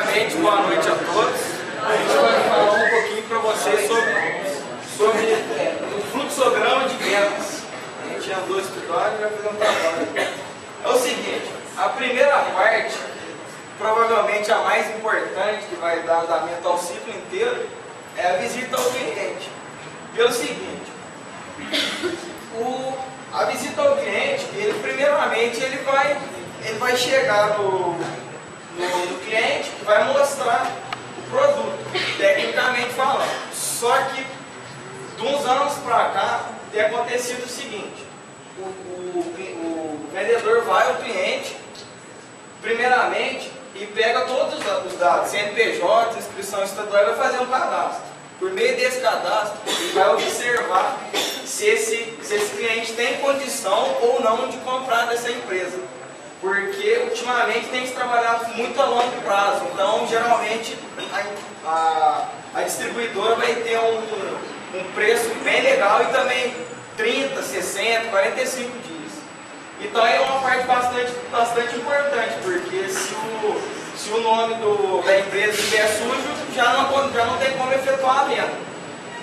Primeiramente, boa noite a todos. A gente vai falar um pouquinho para vocês sobre o fluxograma de vendas. A gente andou estudando e vai fazer um trabalho. É o seguinte, a primeira parte, provavelmente a mais importante, que vai dar andamento ao ciclo inteiro, é a visita ao cliente. Pelo seguinte, a visita ao cliente, primeiramente ele vai chegar no cliente e vai mostrar o produto, tecnicamente falando. Só que de uns anos para cá tem acontecido o seguinte, o vendedor vai ao cliente primeiramente e pega todos os dados, CNPJ, inscrição estadual, e vai fazer um cadastro. Por meio desse cadastro, ele vai observar se esse cliente tem condição ou não de comprar dessa empresa. Porque ultimamente tem se trabalhado muito a longo prazo. Então, geralmente, a distribuidora vai ter um preço bem legal e também 30, 60, 45 dias. Então, é uma parte bastante importante, porque se o nome da empresa estiver sujo, já não tem como efetuar a venda.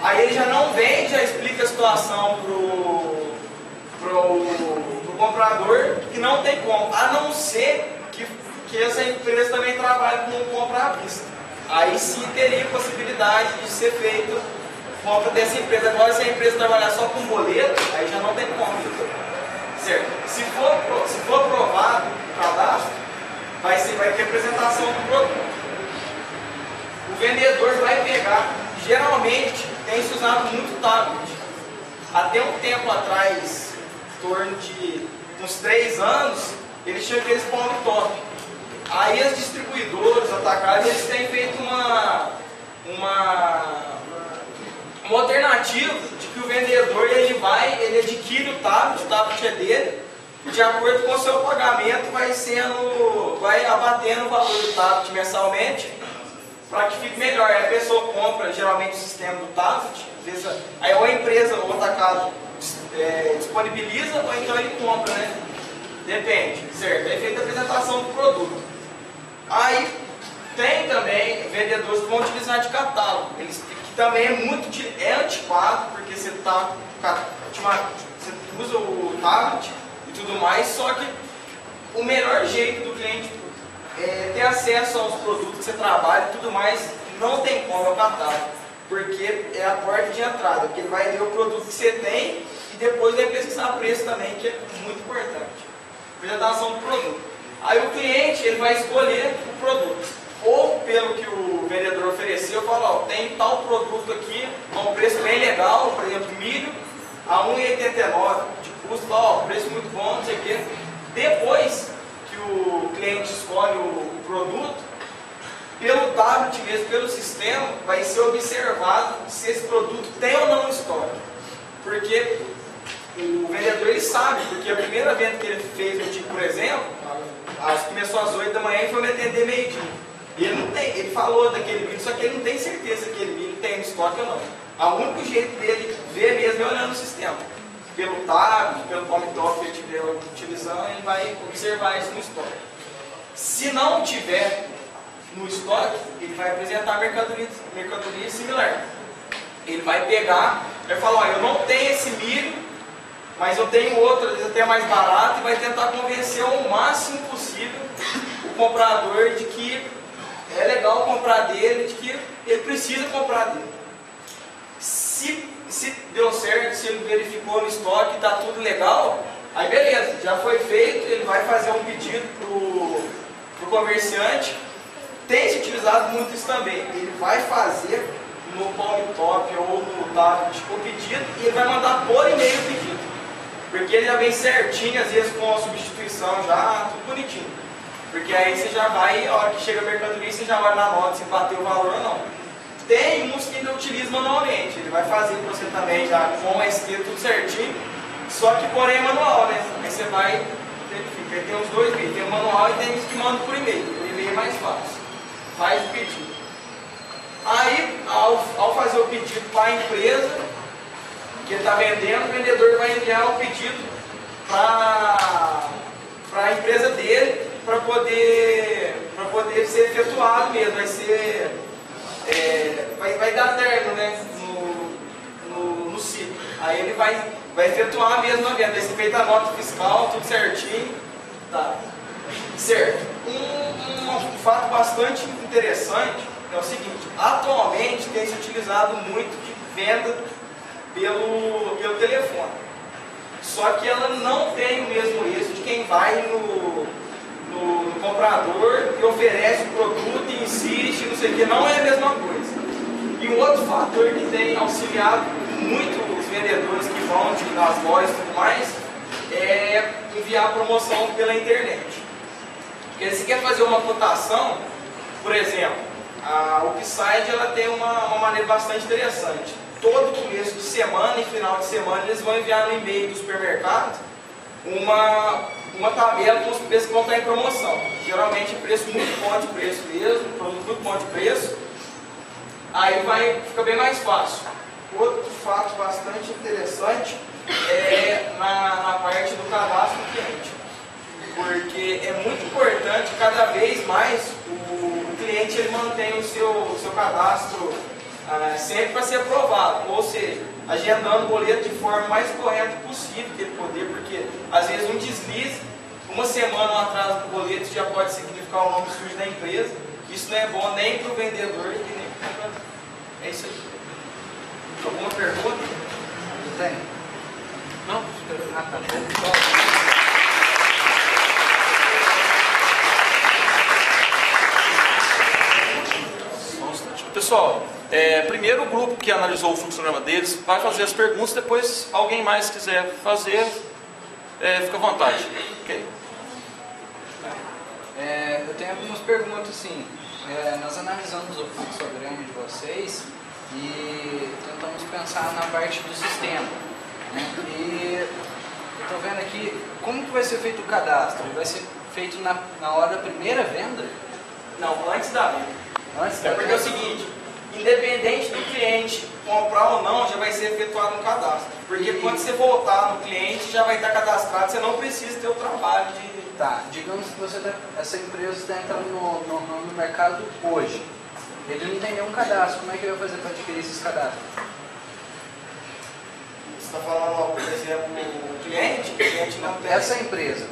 Aí ele já não vende, já explica a situação pro comprador, que não tem como, a não ser que essa empresa também trabalhe com compra à vista. Aí sim teria possibilidade de ser feito compra dessa empresa. Agora, se a empresa trabalhar só com boleto, aí já não tem como. Certo? Se for aprovado o cadastro, vai ter apresentação do produto. O vendedor vai pegar, geralmente tem se usado muito tablet. Até um tempo atrás, em torno de uns 3 anos, eles tinham aqueles palm top. Aí as distribuidoras, atacados, eles têm feito uma alternativa de que o vendedor ele adquire o tablet é dele, e de acordo com o seu pagamento vai abatendo o valor do tablet mensalmente, para que fique melhor. Aí a pessoa compra geralmente o sistema do tablet, aí ou a empresa ou o atacado disponibiliza, ou então ele compra, né? Depende, certo? É feita a apresentação do produto. Aí tem também vendedores que vão utilizar de catálogo, que também é antiquado, porque você usa o tablet e tudo mais, só que o melhor jeito do cliente ter acesso aos produtos que você trabalha e tudo mais, não tem como, é o catálogo, porque é a porta de entrada, porque ele vai ver o produto que você tem e depois vai pesquisar preço também, que é muito importante. Apresentação do produto. Aí o cliente ele vai escolher o produto, ou pelo que o vendedor ofereceu, fala, ó, tem tal produto aqui, a um preço bem legal, por exemplo, milho, a R$ 1,89 de custo, ó, preço muito bom, não sei o quê. Depois que o cliente escolhe o produto, pelo tablet mesmo, pelo sistema, vai ser observado se esse produto tem ou não estoque. Porque o vendedor ele sabe, porque a primeira venda que ele fez no tipo, por exemplo, começou às 8 da manhã e foi me atender meio-dia. Ele falou daquele milho, só que ele não tem certeza que aquele milho tem no estoque ou não. O único jeito dele ver mesmo é olhando o sistema. Pelo tablet, pelo palm top que ele estiver utilizando, ele vai observar isso no estoque. Se não tiver no estoque, ele vai apresentar mercadoria similar. Ele vai pegar, vai falar, ó, eu não tenho esse milho, mas eu tenho outro, às vezes até mais barato, e vai tentar convencer o máximo possível o comprador de que é legal comprar dele, de que ele precisa comprar dele. Se deu certo, se ele verificou no estoque, está tudo legal, aí beleza, já foi feito, ele vai fazer um pedido para o comerciante. Tem se utilizado muito isso também. Ele vai fazer no palm top ou no tablet o pedido e ele vai mandar por e-mail o pedido. Porque ele já vem certinho, às vezes com a substituição já, tudo bonitinho. Porque aí você já vai, a hora que chega a mercadoria, você já vai na nota se bateu o valor ou não. Tem uns que ainda utiliza manualmente, ele vai fazer para você também já com a escrita tudo certinho, só que porém é manual, né? Aí você vai, verifica, tem uns dois meios, tem o manual e tem os que mandam por e-mail, o e-mail é mais fácil, faz o pedido. Aí, ao fazer o pedido para a empresa que ele está vendendo, o vendedor vai enviar o pedido para a empresa dele, para poder ser efetuado. efetuado mesmo, vai ser, vai dar terno, né, no ciclo. Aí ele vai efetuar mesmo a venda, vai ser feita a nota fiscal, tudo certinho. Tá. Certo. Um fato bastante interessante é o seguinte: atualmente tem se utilizado muito de venda pelo telefone. Só que ela não tem o mesmo êxito de quem vai no comprador e oferece o produto e insiste, não sei o que, não é a mesma coisa. E um outro fator que tem auxiliado muito os vendedores que vão nas lojas e tudo mais é enviar promoção pela internet. Porque se quer fazer uma cotação, por exemplo, a Upside ela tem uma maneira bastante interessante. Todo começo de semana e final de semana eles vão enviar no e-mail do supermercado uma tabela com os preços que vão estar em promoção. Geralmente preço muito bom de preço mesmo, produto muito bom de preço. Aí fica bem mais fácil. Outro fato bastante interessante é na parte do cadastro do cliente. Porque é muito importante, cada vez mais, o cliente ele mantém o seu cadastro sempre para ser aprovado. Ou seja, agendando o boleto de forma mais correta possível que ele poder, porque às vezes um deslize, uma semana um atraso do boleto já pode significar o nome sujo da empresa. Isso não é bom nem para o vendedor e nem para o comprador. É isso aí. Alguma pergunta? Tem? Não? Pessoal, primeiro o grupo que analisou o fluxograma deles vai fazer as perguntas, depois alguém mais quiser fazer, fica à vontade. Okay? Eu tenho algumas perguntas assim. Nós analisamos o fluxograma de vocês e tentamos pensar na parte do sistema, né? E eu estou vendo aqui como que vai ser feito o cadastro. Vai ser feito na hora da primeira venda? Não, antes da venda. Antes da Porque é o seguinte, independente do cliente comprar ou não, já vai ser efetuado um cadastro. Porque quando você voltar no cliente, já vai estar cadastrado, você não precisa ter o trabalho de... Tá, digamos que essa empresa está entrando no mercado hoje. Ele não tem nenhum cadastro, como é que ele vai fazer para adquirir esses cadastros? Você está falando, por exemplo, o cliente não tem... Essa empresa,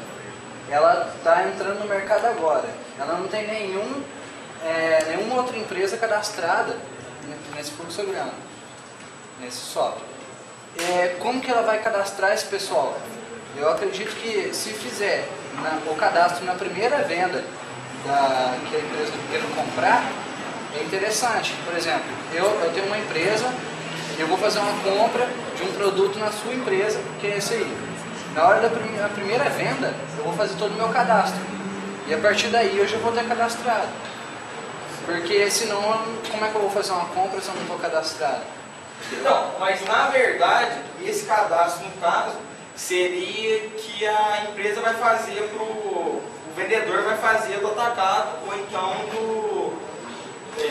ela está entrando no mercado agora. Ela não tem nenhuma outra empresa cadastrada nesse fluxograma, nesse software. Como que ela vai cadastrar esse pessoal? Eu acredito que se fizer o cadastro na primeira venda que a empresa queira comprar, é interessante. Por exemplo, eu tenho uma empresa, eu vou fazer uma compra de um produto na sua empresa, que é esse aí. Na hora da primeira venda, eu vou fazer todo o meu cadastro. E a partir daí eu já vou ter cadastrado. Porque senão, como é que eu vou fazer uma compra se eu não estou cadastrado? Não, mas na verdade, esse cadastro, no caso, seria que a empresa vai fazer o vendedor vai fazer do atacado, ou então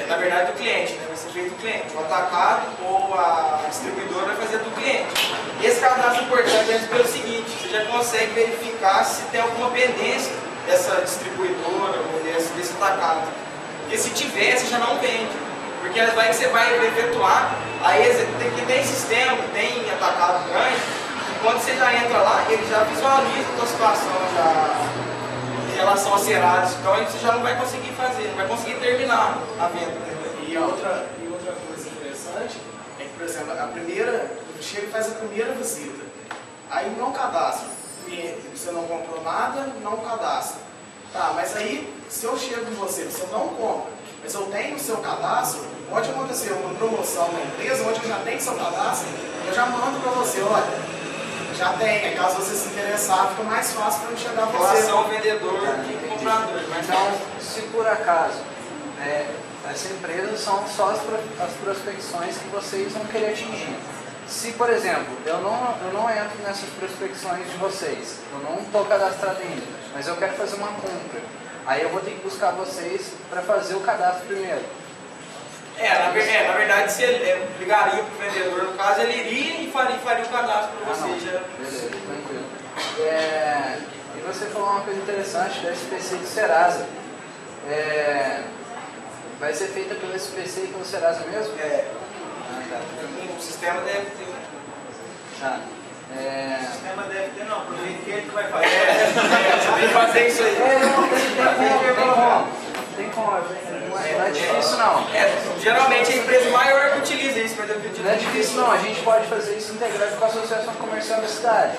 na verdade do cliente, né? Vai ser feito do cliente. O atacado ou a distribuidora vai fazer do cliente. Esse cadastro é importante pelo seguinte: você já consegue verificar se tem alguma pendência dessa distribuidora ou desse atacado. Porque se tiver, você já não vende. Porque vai que você vai efetuar, aí tem sistema, tem atacado grande, e quando você já entra lá, ele já visualiza a sua situação em relação a serados, então você já não vai conseguir fazer, não vai conseguir terminar a venda. E outra coisa interessante é que, por exemplo, chega e faz a primeira visita, aí não cadastra, o cliente, você não comprou nada, não cadastra. Tá, mas aí, se eu chego em você não compra, mas eu tenho o seu cadastro, pode acontecer uma promoção na empresa, onde eu já tenho seu cadastro, eu já mando para você, olha, já tem, aí caso você se interessar, fica mais fácil para eu chegar a você. Relação vendedor e comprador. Então, se por acaso, essa empresa são só as prospecções que vocês vão querer atingir. Se, por exemplo, eu não entro nessas prospecções de vocês, eu não estou cadastrado ainda, mas eu quero fazer uma compra, aí eu vou ter que buscar vocês para fazer o cadastro primeiro. Na verdade, se ele ligaria para o vendedor, no caso, ele iria e faria o cadastro para vocês. Beleza, tranquilo. E você falou uma coisa interessante da SPC de Serasa. Vai ser feita pelo SPC e pelo Serasa mesmo? É, Ah, tá. o sistema deve ter. Tá. O sistema deve ter, não, pro jeito que ele que vai fazer. Você tem que fazer isso aí. Tem como. Não é difícil não. Geralmente a empresa maior que utiliza isso, mas eu acredito. Não é difícil não, a gente pode fazer isso integrado com a Associação Comercial da cidade.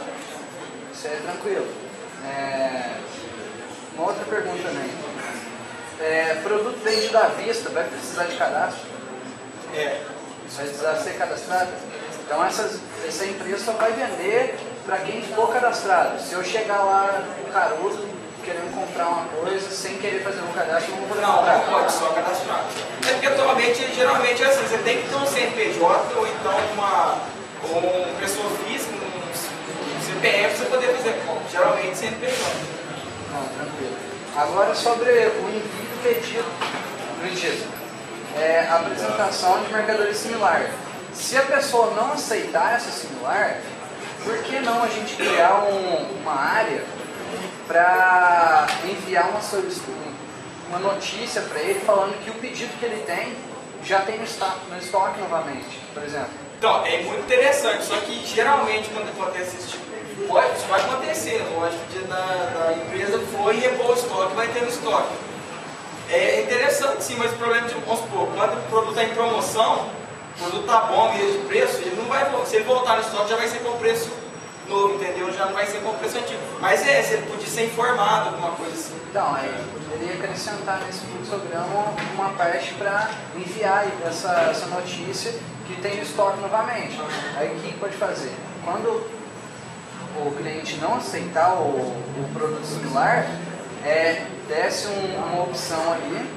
Isso é tranquilo. Uma outra pergunta também. Produto vendido à vista, vai precisar de cadastro? Vai precisar ser cadastrado? Então essa empresa só vai vender para quem for cadastrado. Se eu chegar lá no Caruso querendo comprar uma coisa sem querer fazer um cadastro, eu não vou poder comprar. Não pode só cadastrar. É porque atualmente, geralmente é assim, você tem que ter um CNPJ ou então uma pessoa física, um CPF, para você poder fazer compra. Geralmente CNPJ. Não, tranquilo. Agora sobre o envio do pedido. Apresentação de mercadoria similar. Se a pessoa não aceitar essa similar, por que não a gente criar uma área para enviar uma notícia para ele falando que o pedido que ele tem já tem no estoque novamente, por exemplo? Então, é muito interessante, só que geralmente quando acontece esse tipo de coisa, isso vai acontecer, lógico, o dia da empresa foi e repor o estoque, vai ter no estoque. É interessante sim, mas o problema de, vamos supor, quando o produto está em promoção, o produto está bom mesmo de preço, ele não vai, se ele voltar no estoque já vai ser com o preço novo, entendeu? Já não vai ser com o preço antigo. Mas se ele podia ser informado, alguma coisa assim. Então, aí poderia acrescentar nesse fluxograma uma parte para enviar essa notícia que tem no estoque novamente. Aí o que pode fazer? Quando o cliente não aceitar o produto similar, desce uma opção ali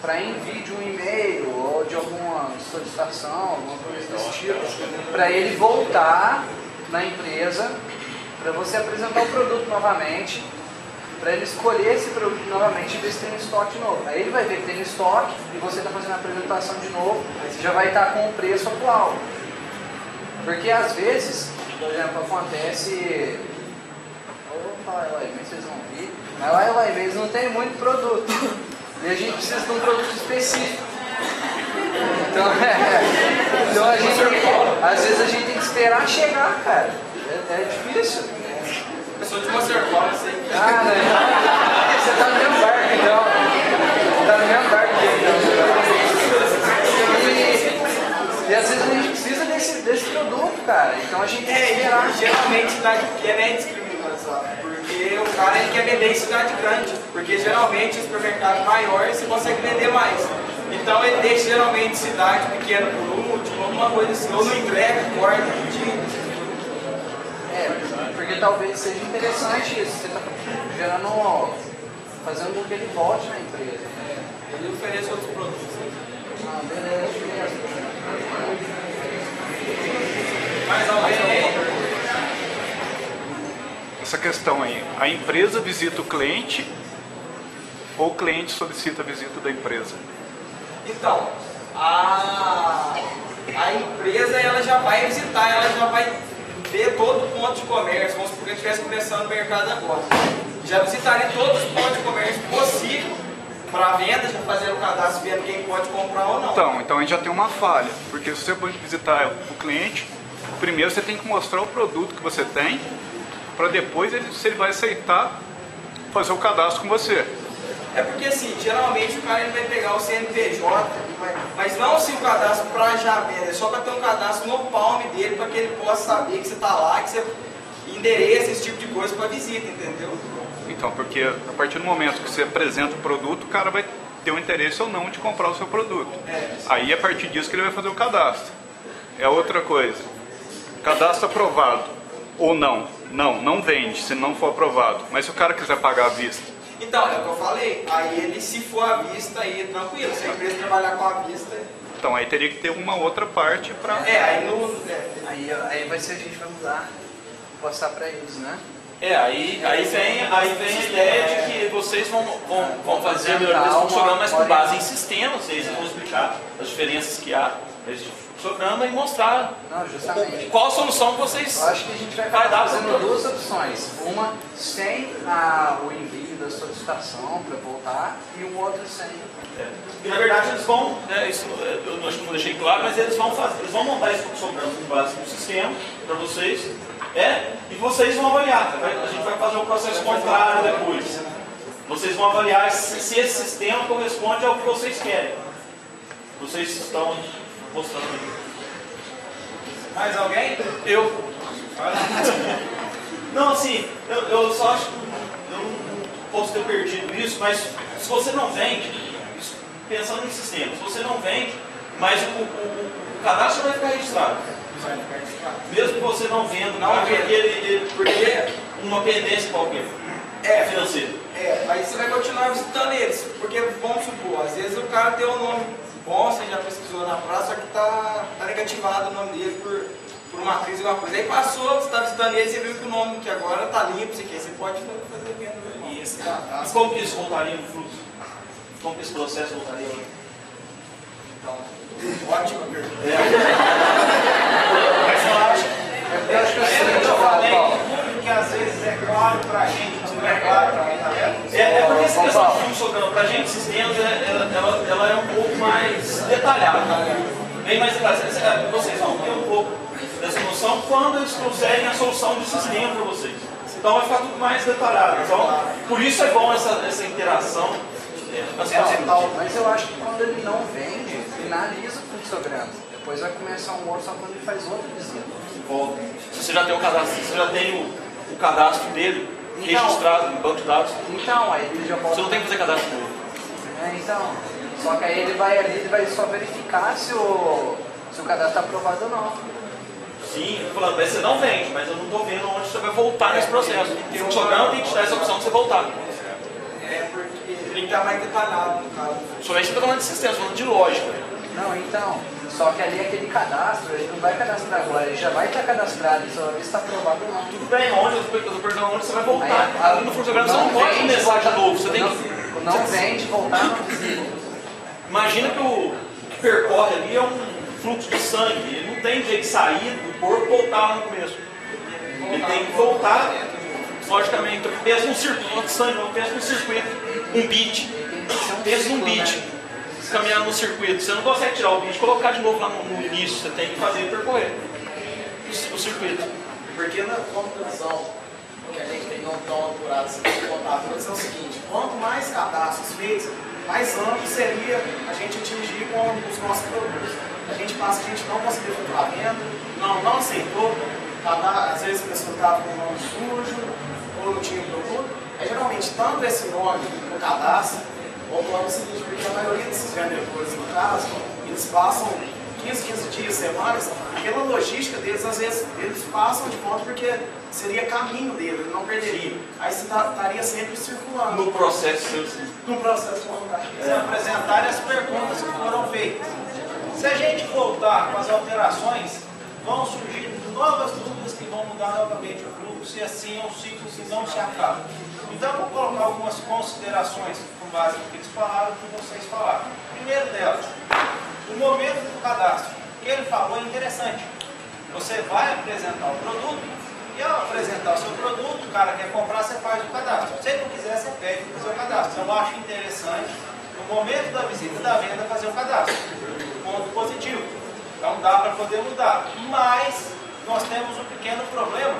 para envio de um e-mail ou de alguma solicitação, alguma coisa desse tipo, para ele voltar na empresa, para você apresentar o produto novamente, para ele escolher esse produto novamente e ver se tem estoque novo. Aí ele vai ver que tem estoque e você está fazendo a apresentação de novo, já vai estar com o preço atual. Porque às vezes, por exemplo, acontece... Opa, mas vocês vão ver, mas lá em não tem muito produto. E a gente precisa de um produto específico. Então, então às vezes a gente tem que esperar chegar, cara. É difícil. Eu sou de Maceió, não sei. Você tá no mesmo barco, então. Você tá no mesmo barco, então. E às vezes a gente precisa desse produto, cara. Então a gente tem que esperar. Geralmente cidade pequena é discriminação. Porque o cara ele quer vender em cidade grande. Porque geralmente em supermercado maior você consegue vender mais. Então ele deixa geralmente cidade pequena por último, alguma coisa assim. Ou não entrega, corta, tira. Porque talvez seja interessante isso. Você está fazendo com que ele volte na empresa. Ele oferece outros produtos. Beleza. Mais alguém? Essa questão aí, a empresa visita o cliente ou o cliente solicita a visita da empresa? Então, a empresa ela já vai visitar, ela já vai ver todo o ponto de comércio, vamos supor que a gente estivesse começando o mercado agora. Já visitaria todos os pontos de comércio possíveis para venda, já fazer o cadastro vendo quem pode comprar ou não. Então a gente já tem uma falha, porque se você for visitar o cliente, primeiro você tem que mostrar o produto que você tem, para depois, se ele vai aceitar, fazer o cadastro com você. É porque assim, geralmente o cara ele vai pegar o CNPJ, mas não assim o cadastro para já venda, é só para ter um cadastro no palm dele, para que ele possa saber que você está lá, que você endereça esse tipo de coisa para visita, entendeu? Então, porque a partir do momento que você apresenta o produto, o cara vai ter o interesse ou não de comprar o seu produto. Aí, a partir disso, que ele vai fazer o cadastro. É outra coisa. Cadastro aprovado ou não. Não vende se não for aprovado. Mas se o cara quiser pagar à vista? Então, é o que eu falei. Aí ele, se for à vista, aí é tranquilo. Se a empresa trabalhar com a vista... Então, aí teria que ter uma outra parte para... Aí vai ser, a gente vai mudar, postar para eles, né? Aí vem a ideia de que vocês vão fazer a melhoria desse fluxograma, mas com base em sistemas. Vocês vão explicar as diferenças que há nesse fluxograma e mostrar qual a solução que vocês Eu acho que a gente vai dar fazendo duas opções. Uma sem o envio da solicitação para voltar e o outro sem. E na verdade eles vão, né, isso eu acho que não deixei claro, mas eles vão montar esse fluxograma com base no sistema para vocês, e vocês vão avaliar. A gente vai fazer um processo contrário depois. Vocês vão avaliar se esse sistema corresponde ao que vocês querem. Vocês estão mostrando aí. Mais alguém? Eu. Não, assim, eu só acho que eu não posso ter perdido isso, mas se você não vende, pensando no sistema, se você não vende, mas o cadastro vai ficar registrado. Mesmo que você não venda, porque uma pendência qualquer. Financeira. Aí você vai continuar visitando eles, porque vamos supor, às vezes o cara tem um nome bom, você já pesquisou na praça, só que tá negativado o nome dele por uma crise ou alguma coisa. Aí passou, você está visitando ele, você viu que o nome que agora tá limpo, você pode fazer venda normal. Isso, E como que isso voltaria no fluxo? Como que esse processo voltaria lá? Então, ótima pergunta. Mas eu acho. Eu acho que Eu falei que às vezes é claro pra gente, não é claro pra quem tá vendo. É porque essa questão de fluxograma, para a gente, sistemas, ela é um pouco mais detalhada. Bem mais detalhada. Vocês vão ter um pouco dessa noção quando eles trouxerem a solução de sistema para vocês. Então vai ficar tudo mais detalhado. Então, por isso é bom essa interação. Mas eu acho que quando ele não vende, finaliza o fluxograma. Depois vai começar um outro só quando ele faz outra visita. Se você já tem o cadastro, você já tem o cadastro dele registrado no banco de dados. Então, aí ele já volta. Você não tem que fazer cadastro novo. Então. Só que aí ele vai ali, ele vai só verificar se o cadastro está aprovado ou não. Sim, eu tô falando, mas você não vende, mas eu não estou vendo onde você vai voltar nesse processo. O fluxograma tem que te dar essa opção de você voltar. Porque ele tem que estar mais detalhado no caso. Somente você está falando de sistema, você está falando de lógica. Não, então. Só que ali aquele cadastro, ele não vai cadastrar agora, ele já vai estar cadastrado, ele só vai ver se está aprovado ou não. Tudo bem, onde você vai voltar. Ali no fluxograma você não pode começar de novo, você tem que... Não vende, voltar não visita. Imagina que o que percorre ali é um fluxo de sangue, ele não tem jeito de sair do corpo e voltar lá no começo. Ele tem que voltar, logicamente, pensa num circuito de sangue, não pensa num circuito, um bit. Pensa num bit, caminhar no circuito. Você não consegue tirar o bit e colocar de novo lá no início, você tem que fazer ele percorrer o circuito. Porque na conclusão que a gente tem não tão apurado assim, contadores é o seguinte: quanto mais cadastros feitos, mais amplo seria a gente atingir com os nossos produtos. A gente passa, a gente não conseguiu efetuar venda, não aceitou, às vezes a pessoa estava com o nome sujo ou não tinha produto. Geralmente, tanto esse nome no cadastro, ou o seguinte, porque a maioria desses vendedores, no caso, eles passam 15 dias, semanas, pela logística deles, às vezes eles passam de conta porque seria caminho dele, ele não perderia. Aí você estaria sempre circulando. No processo seu. No processo voluntário. Se apresentarem as perguntas que foram feitas. Se a gente voltar com as alterações, vão surgir novas dúvidas que vão mudar novamente o fluxo, e assim é um ciclo que não se acaba. Então, eu vou colocar algumas considerações com base no que eles falaram, no que vocês falaram. Primeiro delas, o momento do cadastro. O que ele falou é interessante. Você vai apresentar o produto, e ao apresentar o seu produto, o cara quer comprar, você faz o cadastro. Se ele não quiser, você pede para fazer o cadastro. Eu acho interessante, no momento da visita da venda, fazer o cadastro. Ponto positivo. Então dá para poder mudar. Mas nós temos um pequeno problema,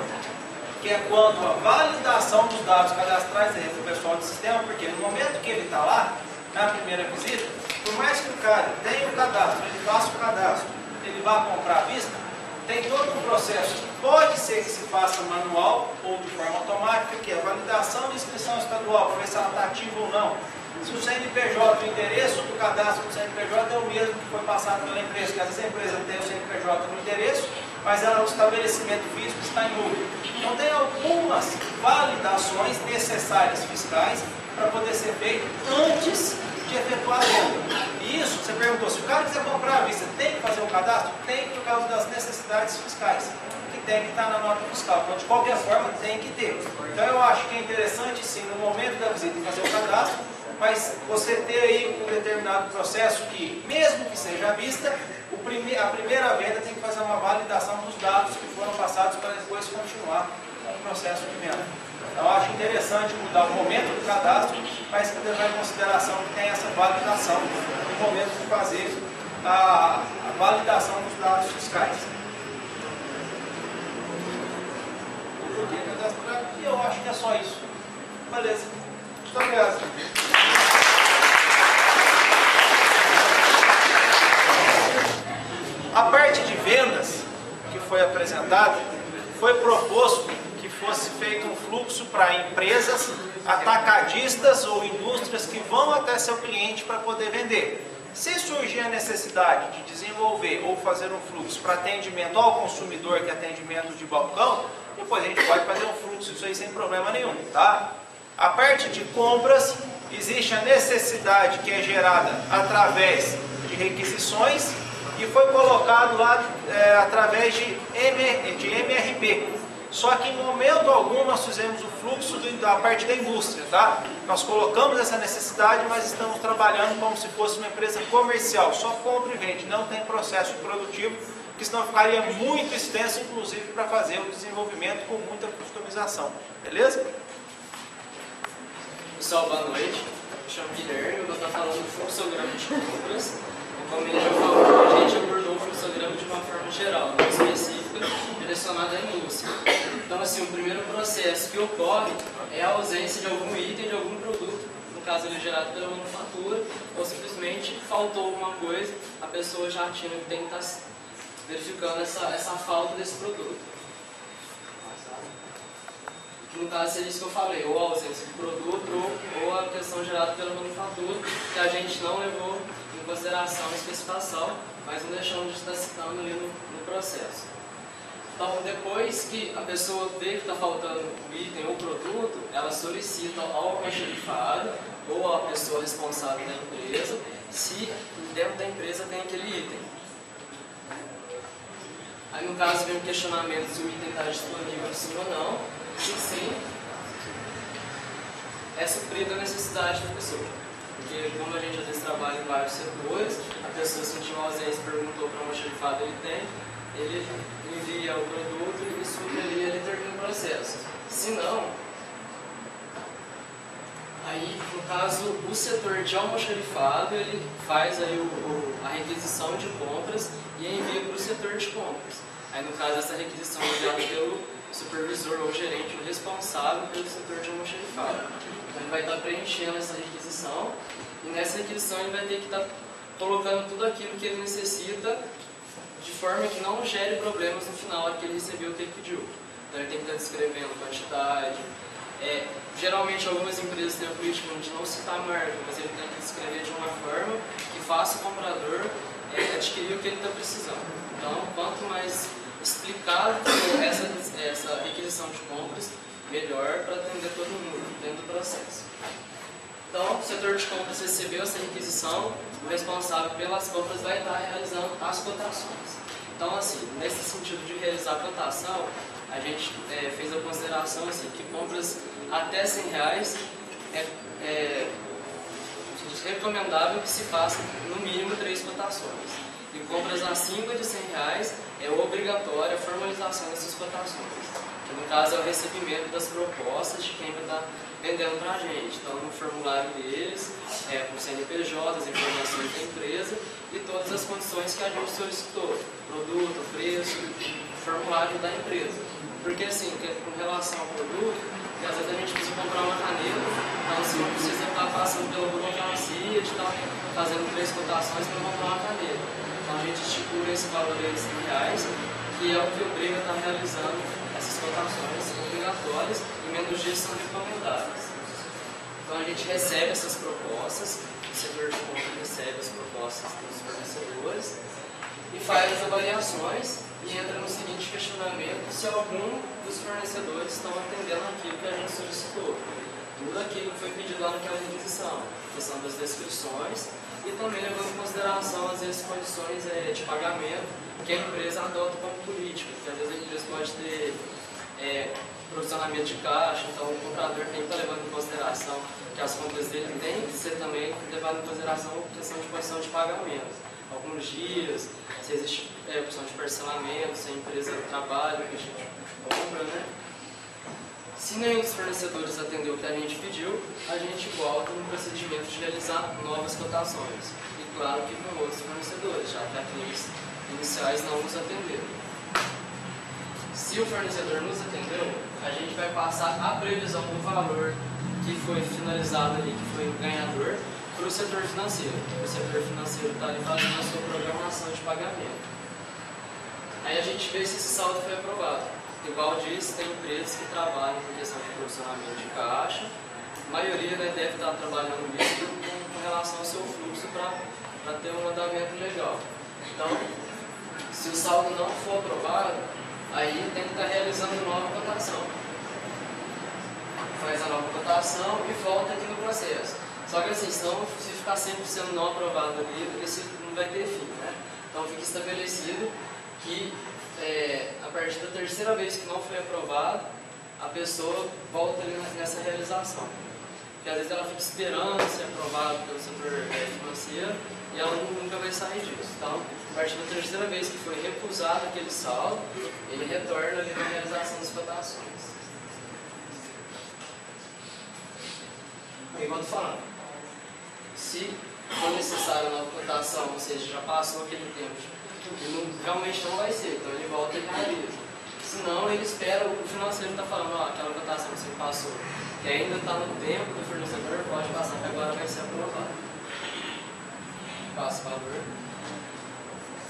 que é quanto à validação dos dados cadastrais dele do pessoal do sistema, porque no momento que ele está lá, na primeira visita, por mais que o cara tenha o cadastro, ele faça o cadastro, ele vá comprar à vista, tem todo um processo. Pode ser que se faça manual ou de forma automática, que é a validação de inscrição estadual, para ver se ela está ativa ou não. Se o CNPJ, o endereço do cadastro do CNPJ é o mesmo que foi passado pela empresa, que às vezes a empresa tem o CNPJ no endereço, mas ela, o estabelecimento físico está em outro. Então tem algumas validações necessárias fiscais para poder ser feito antes de efetuar a venda. E isso, você perguntou, se o cara quiser comprar à vista, tem que fazer o cadastro? Tem, por causa das necessidades fiscais, que tem que estar na nota fiscal. Então, de qualquer forma, tem que ter. Então, eu acho que é interessante, sim, no momento da visita, fazer o cadastro, mas você ter aí um determinado processo que, mesmo que seja à vista, a primeira venda tem que fazer uma validação dos dados que foram passados para depois continuar com o processo de venda. Então, eu acho interessante mudar o momento do cadastro, mas levar em consideração que tem essa validação no momento de fazer a validação dos dados fiscais. E eu acho que é só isso. Beleza. Muito obrigado. A parte de vendas que foi apresentada, foi proposto que fosse feito um fluxo para empresas, atacadistas ou indústrias que vão até seu cliente para poder vender. Se surgir a necessidade de desenvolver ou fazer um fluxo para atendimento ao consumidor, que é atendimento de balcão, depois a gente pode fazer um fluxo disso aí sem problema nenhum, tá? A parte de compras, existe a necessidade que é gerada através de requisições e foi colocado lá através de MRP. Só que em momento algum nós fizemos o fluxo da parte da indústria, tá? Nós colocamos essa necessidade, mas estamos trabalhando como se fosse uma empresa comercial, só compra e vende, não tem processo produtivo, que senão ficaria muito extenso, inclusive para fazer o desenvolvimento com muita customização, beleza? Pessoal, boa noite. Me chamo Guilherme, eu vou estar falando do fluxograma de compras. Como ele já falou, a gente abordou o fluxograma de uma forma geral, não específica, direcionada à indústria. Então, assim, o primeiro processo que ocorre é a ausência de algum item, de algum produto, no caso ele gerado pela manufatura, ou simplesmente faltou alguma coisa, a pessoa já tinha que tem que estar verificando essa falta desse produto. Que no caso seria isso que eu falei, ou a ausência de produto, ou a questão gerada pela manufatura, que a gente não levou em consideração a especificação, mas não deixamos de estar citando ali no processo. Então, depois que a pessoa vê que está faltando o item ou produto, ela solicita ao almoxarifado ou à pessoa responsável da empresa se dentro da empresa tem aquele item. Aí, no caso, vem um questionamento se o item está disponível sim ou não, e sim, é suprida a necessidade da pessoa. Porque, como a gente às vezes trabalha em vários setores, a pessoa sentiu uma ausência, perguntou para o almoxarifado ele tem, ele envia o produto e supre ali, ele termina o processo. Se não, aí, no caso, o setor de almoxarifado, ele faz aí a requisição de compras e envia para o setor de compras. Aí, no caso, essa requisição é enviada pelo supervisor ou gerente ou responsável pelo setor de almoxarifado. Então, ele vai estar preenchendo essa requisição e nessa requisição ele vai ter que estar colocando tudo aquilo que ele necessita de forma que não gere problemas no final que ele recebeu o que ele pediu. Então, ele tem que estar descrevendo quantidade. Geralmente, algumas empresas têm a política de não citar marca, mas ele tem que descrever de uma forma que faça o comprador adquirir o que ele está precisando. Então, quanto mais explicado for essa requisição de compras, melhor para atender todo mundo dentro do processo. Então, o setor de compras recebeu essa requisição, o responsável pelas compras vai estar realizando as cotações. Então, assim, nesse sentido de realizar a cotação, a gente fez a consideração assim, que compras até R$100 é recomendável que se faça no mínimo 3 cotações. E compras acima de R$100 é obrigatória a formalização dessas cotações. Que no caso é o recebimento das propostas de quem vai estar vendendo para a gente. Então, no formulário deles, o CNPJ, as informações da empresa e todas as condições que a gente solicitou. Produto, preço, formulário da empresa. Porque assim, com relação ao produto, às vezes a gente precisa comprar uma caneta, então se não precisa estar passando pela burocracia de estar fazendo 3 cotações para comprar uma caneta. Então a gente estipula esse valor de R$100, que é o que obriga a estar realizando essas cotações obrigatórias e menos dias são recomendadas. Então a gente recebe essas propostas, o setor de compra recebe as propostas dos fornecedores e faz as avaliações e entra no seguinte questionamento se algum dos fornecedores estão atendendo aquilo que a gente solicitou. Tudo aquilo que foi pedido lá naquela requisição, questão das descrições e também levando em consideração às vezes condições de pagamento que a empresa adota como política, porque às vezes a empresa pode ter provisionamento de caixa, então o comprador tem que estar levando em consideração que as compras dele têm que ser também levado em consideração a questão de condição de pagamento. Alguns dias, se existe opção de parcelamento, se a empresa trabalha, que a gente compra, né? Se nenhum dos fornecedores atendeu o que a gente pediu, a gente volta no procedimento de realizar novas cotações. E claro que com outros fornecedores, já que aqueles iniciais não nos atenderam. Se o fornecedor nos atendeu, a gente vai passar a previsão do valor que foi finalizado ali, que foi ganhador, para o setor financeiro. O setor financeiro está ali fazendo a sua programação de pagamento. Aí a gente vê se esse saldo foi aprovado. Igual disse, tem empresas que trabalham com questão de provisionamento de caixa. A maioria, né, deve estar trabalhando nisso com relação ao seu fluxo para ter um andamento legal. Então, se o saldo não for aprovado, aí tem que estar realizando nova cotação. Faz a nova cotação e volta aqui no processo. Só que assim, senão, se ficar sempre sendo não aprovado ali, esse não vai ter fim, né? Então fica estabelecido que a partir da terceira vez que não foi aprovado, a pessoa volta ali nessa realização. Porque às vezes ela fica esperando ser aprovado pelo setor financeiro e ela nunca vai sair disso. Então, a partir da terceira vez que foi recusado aquele saldo, ele retorna ali na realização das cotações. Igual eu estou falando, se for necessário a nova cotação, ou seja, já passou aquele tempo, realmente não vai ser, então ele volta e realiza. Senão ele espera, o financeiro está falando, ó, aquela cotação que você passou, que ainda está no tempo do fornecedor, pode passar que agora vai ser aprovado. Passa o valor.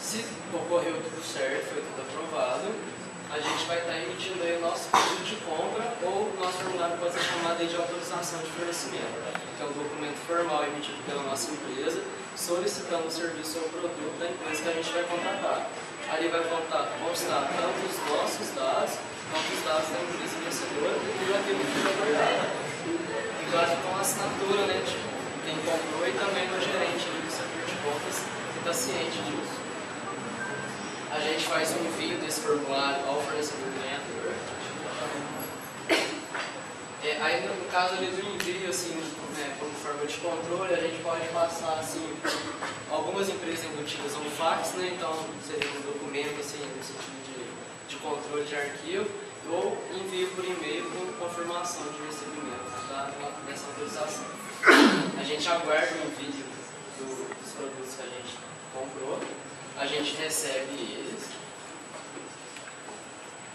Se ocorreu tudo certo, foi tudo aprovado, a gente vai estar emitindo aí o nosso pedido de compra ou o nosso formulário pode ser chamado aí de autorização de fornecimento, que é um documento formal emitido pela nossa empresa, solicitando o serviço ou produto da empresa que a gente vai contratar. Ali vai constar tanto os nossos dados, quanto os dados da empresa vencedora e tudo aquilo que foi acordado. E claro, com a assinatura, né, de quem comprou e também do gerente do setor de compras que está ciente disso. A gente faz um envio desse formulário ao fornecedor ganhador. Aí no caso ali do envio, assim, como forma de controle, a gente pode passar, assim, algumas empresas embutidas no fax, né? Então seria um documento, assim, no sentido de controle de arquivo, ou envio por e-mail com confirmação de recebimento dessa autorização. A gente aguarda o envio dos produtos que a gente comprou. A gente recebe eles.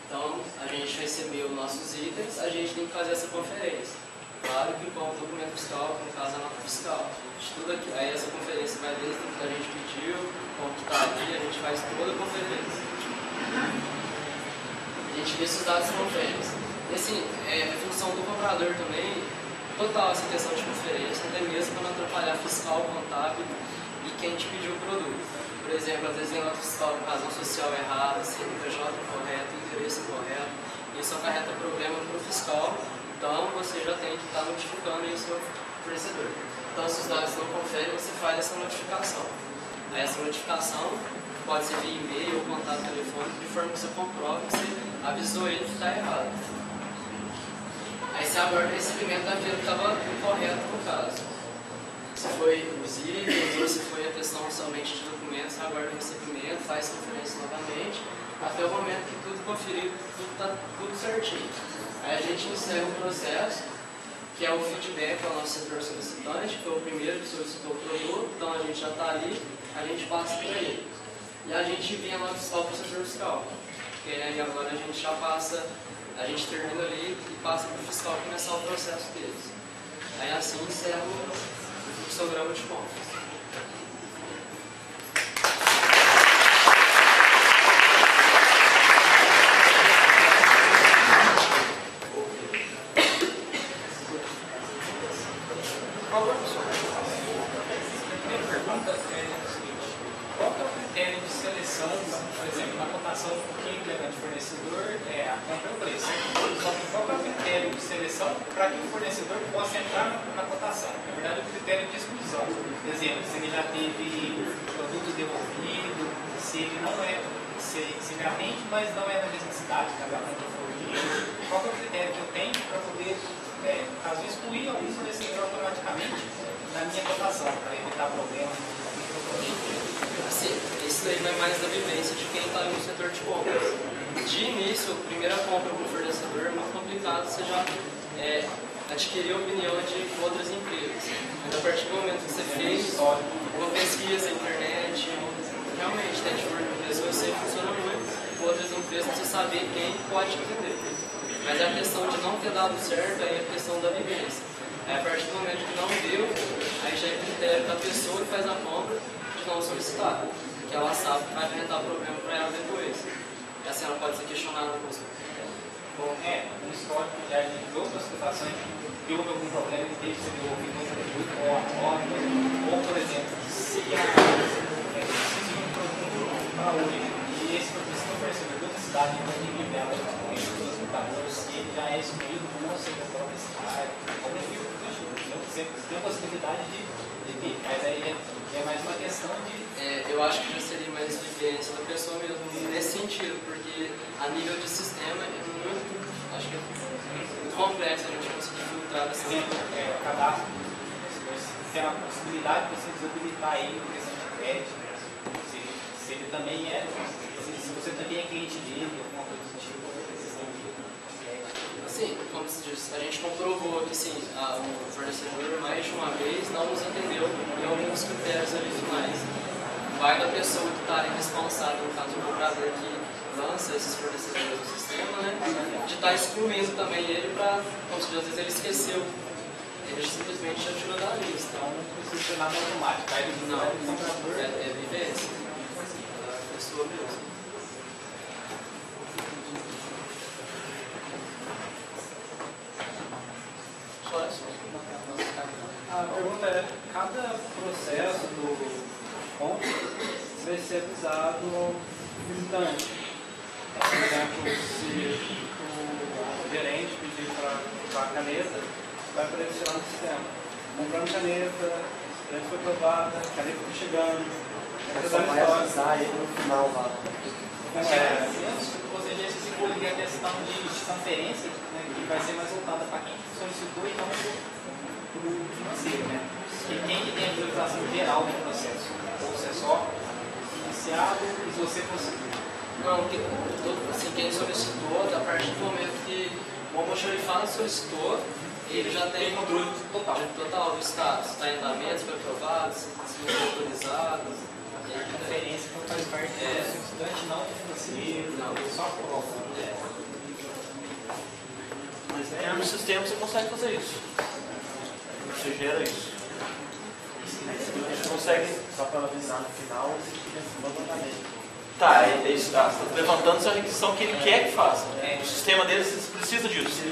Então, a gente recebeu nossos itens, a gente tem que fazer essa conferência. Claro que com o documento fiscal, que no caso é a nota fiscal. Tudo aqui, aí essa conferência vai desde o que a gente pediu, como está ali, a gente faz toda a conferência. A gente vê se os dados são conferem. E assim, a função do comprador também, total essa questão de conferência, até mesmo para não atrapalhar fiscal, contábil e quem te pediu o produto. Por exemplo, às vezes vem nota fiscal com razão social errada, CNPJ incorreto, interesse incorreto, isso acarreta problema para o fiscal, então você já tem que estar notificando aí o seu fornecedor. Então, se os dados não conferem, você faz essa notificação. Aí, essa notificação pode ser via e-mail ou contato telefônico, de forma que você comprove que você avisou ele que está errado. Aí você aguarda o recebimento daquilo que estava incorreto no caso. Se foi os itens ou se foi a questão somente de documentos, aguarda o recebimento, faz conferência novamente, até o momento que tudo conferido, tudo está tudo certinho. Aí a gente encerra o processo, que é o feedback ao nosso setor solicitante, que foi o primeiro que solicitou o produto, então a gente já está ali, a gente passa para ele. E a gente envia a nota fiscal para o setor fiscal. E aí agora a gente já passa, a gente termina ali e passa para o fiscal começar o processo deles. Aí assim encerra o fluxograma de compras. Minha pergunta é o seguinte: qual que é o critério de seleção, por exemplo, na cotação quem garante fornecedor a compra é o preço? Só que qual que é o critério de seleção para que o fornecedor possa entrar na cotação? Na verdade, o critério de exclusão. Por exemplo, se ele já teve produto devolvido, se ele não é, se ele atende, mas não é na necessidade que a compra for. Qual que é o critério que eu tenho para poder, caso excluir algum fornecedor automaticamente na minha cotação, para evitar problemas? Assim, isso daí vai mais da vivência de quem está no setor de compras. de início, a primeira compra com o fornecedor é muito complicado, você já adquirir a opinião de outras empresas. Mas a partir do momento que você fez uma pesquisa na internet, realmente, network com pessoas sempre funciona muito, com outras empresas você saber quem pode atender. Mas a questão de não ter dado certo aí é a questão da vivência. Aí, a partir do momento que não deu, aí já é critério da pessoa que faz a compra de não solicitar, porque ela sabe que vai apresentar problema para ela depois. E assim ela pode ser questionada com você. Bom, um histórico já de outras situações que houve algum problema e teve que ser devolvido um produto ou a nota, ou por exemplo, se precisa de um produto para hoje e esse produto se não percebe de outra cidade, então tem que enviar para os computadores e ele já é excluído por não ser da própria cidade, algum tipo de ajuda. Sempre tem a possibilidade de ter, mas aí é mais uma questão de. Eu acho que já seria mais vivência da pessoa mesmo nesse sentido, porque a nível de sistema é muito, acho que é muito complexo a gente conseguir filtrar dessa exemplo, cadastro, tem a possibilidade de você desabilitar ele em questão de crédito, se ele também se você também é cliente dele, alguma coisa do tipo, Sim, como se diz, a gente comprovou que sim, o fornecedor mais de uma vez não nos atendeu em alguns critérios adicionais. Vai da pessoa que está responsável, no caso do comprador que lança esses fornecedores no sistema, né, de estar excluindo também ele para, como se diz, às vezes ele esqueceu. Ele simplesmente já tirou da lista. Então não precisa ser nada automático, vai do comprador. É vivência da pessoa mesmo. A pergunta é, cada processo do compra vai ser avisado visitante. Por exemplo, se o gerente pedir para comprar a caneta, vai aparecer lá no sistema. Comprando caneta, a caneta foi aprovada, a caneta está chegando. Só vai avisar ele no final lá. Ou seja, esse desenvolver a questão de transferência, né, que vai ser mais voltada para quem solicitou e não para o financeiro, né? Quem tem a autorização geral do processo, ou se é só iniciado e se você conseguir. Não, assim, quem solicitou, a partir do momento que o almoxarifado solicitou, ele já tem um controle total do status. Está em andamento, foi aprovado, se foi autorizado. A conferência não faz parte do estudante, não do financeiro, não, só prova. Mas no sistema você consegue fazer isso. Você gera isso. A gente consegue. Só para avisar no final, levantamento. Tá, ele está levantando essa requisição que ele quer que faça. O sistema deles precisa disso.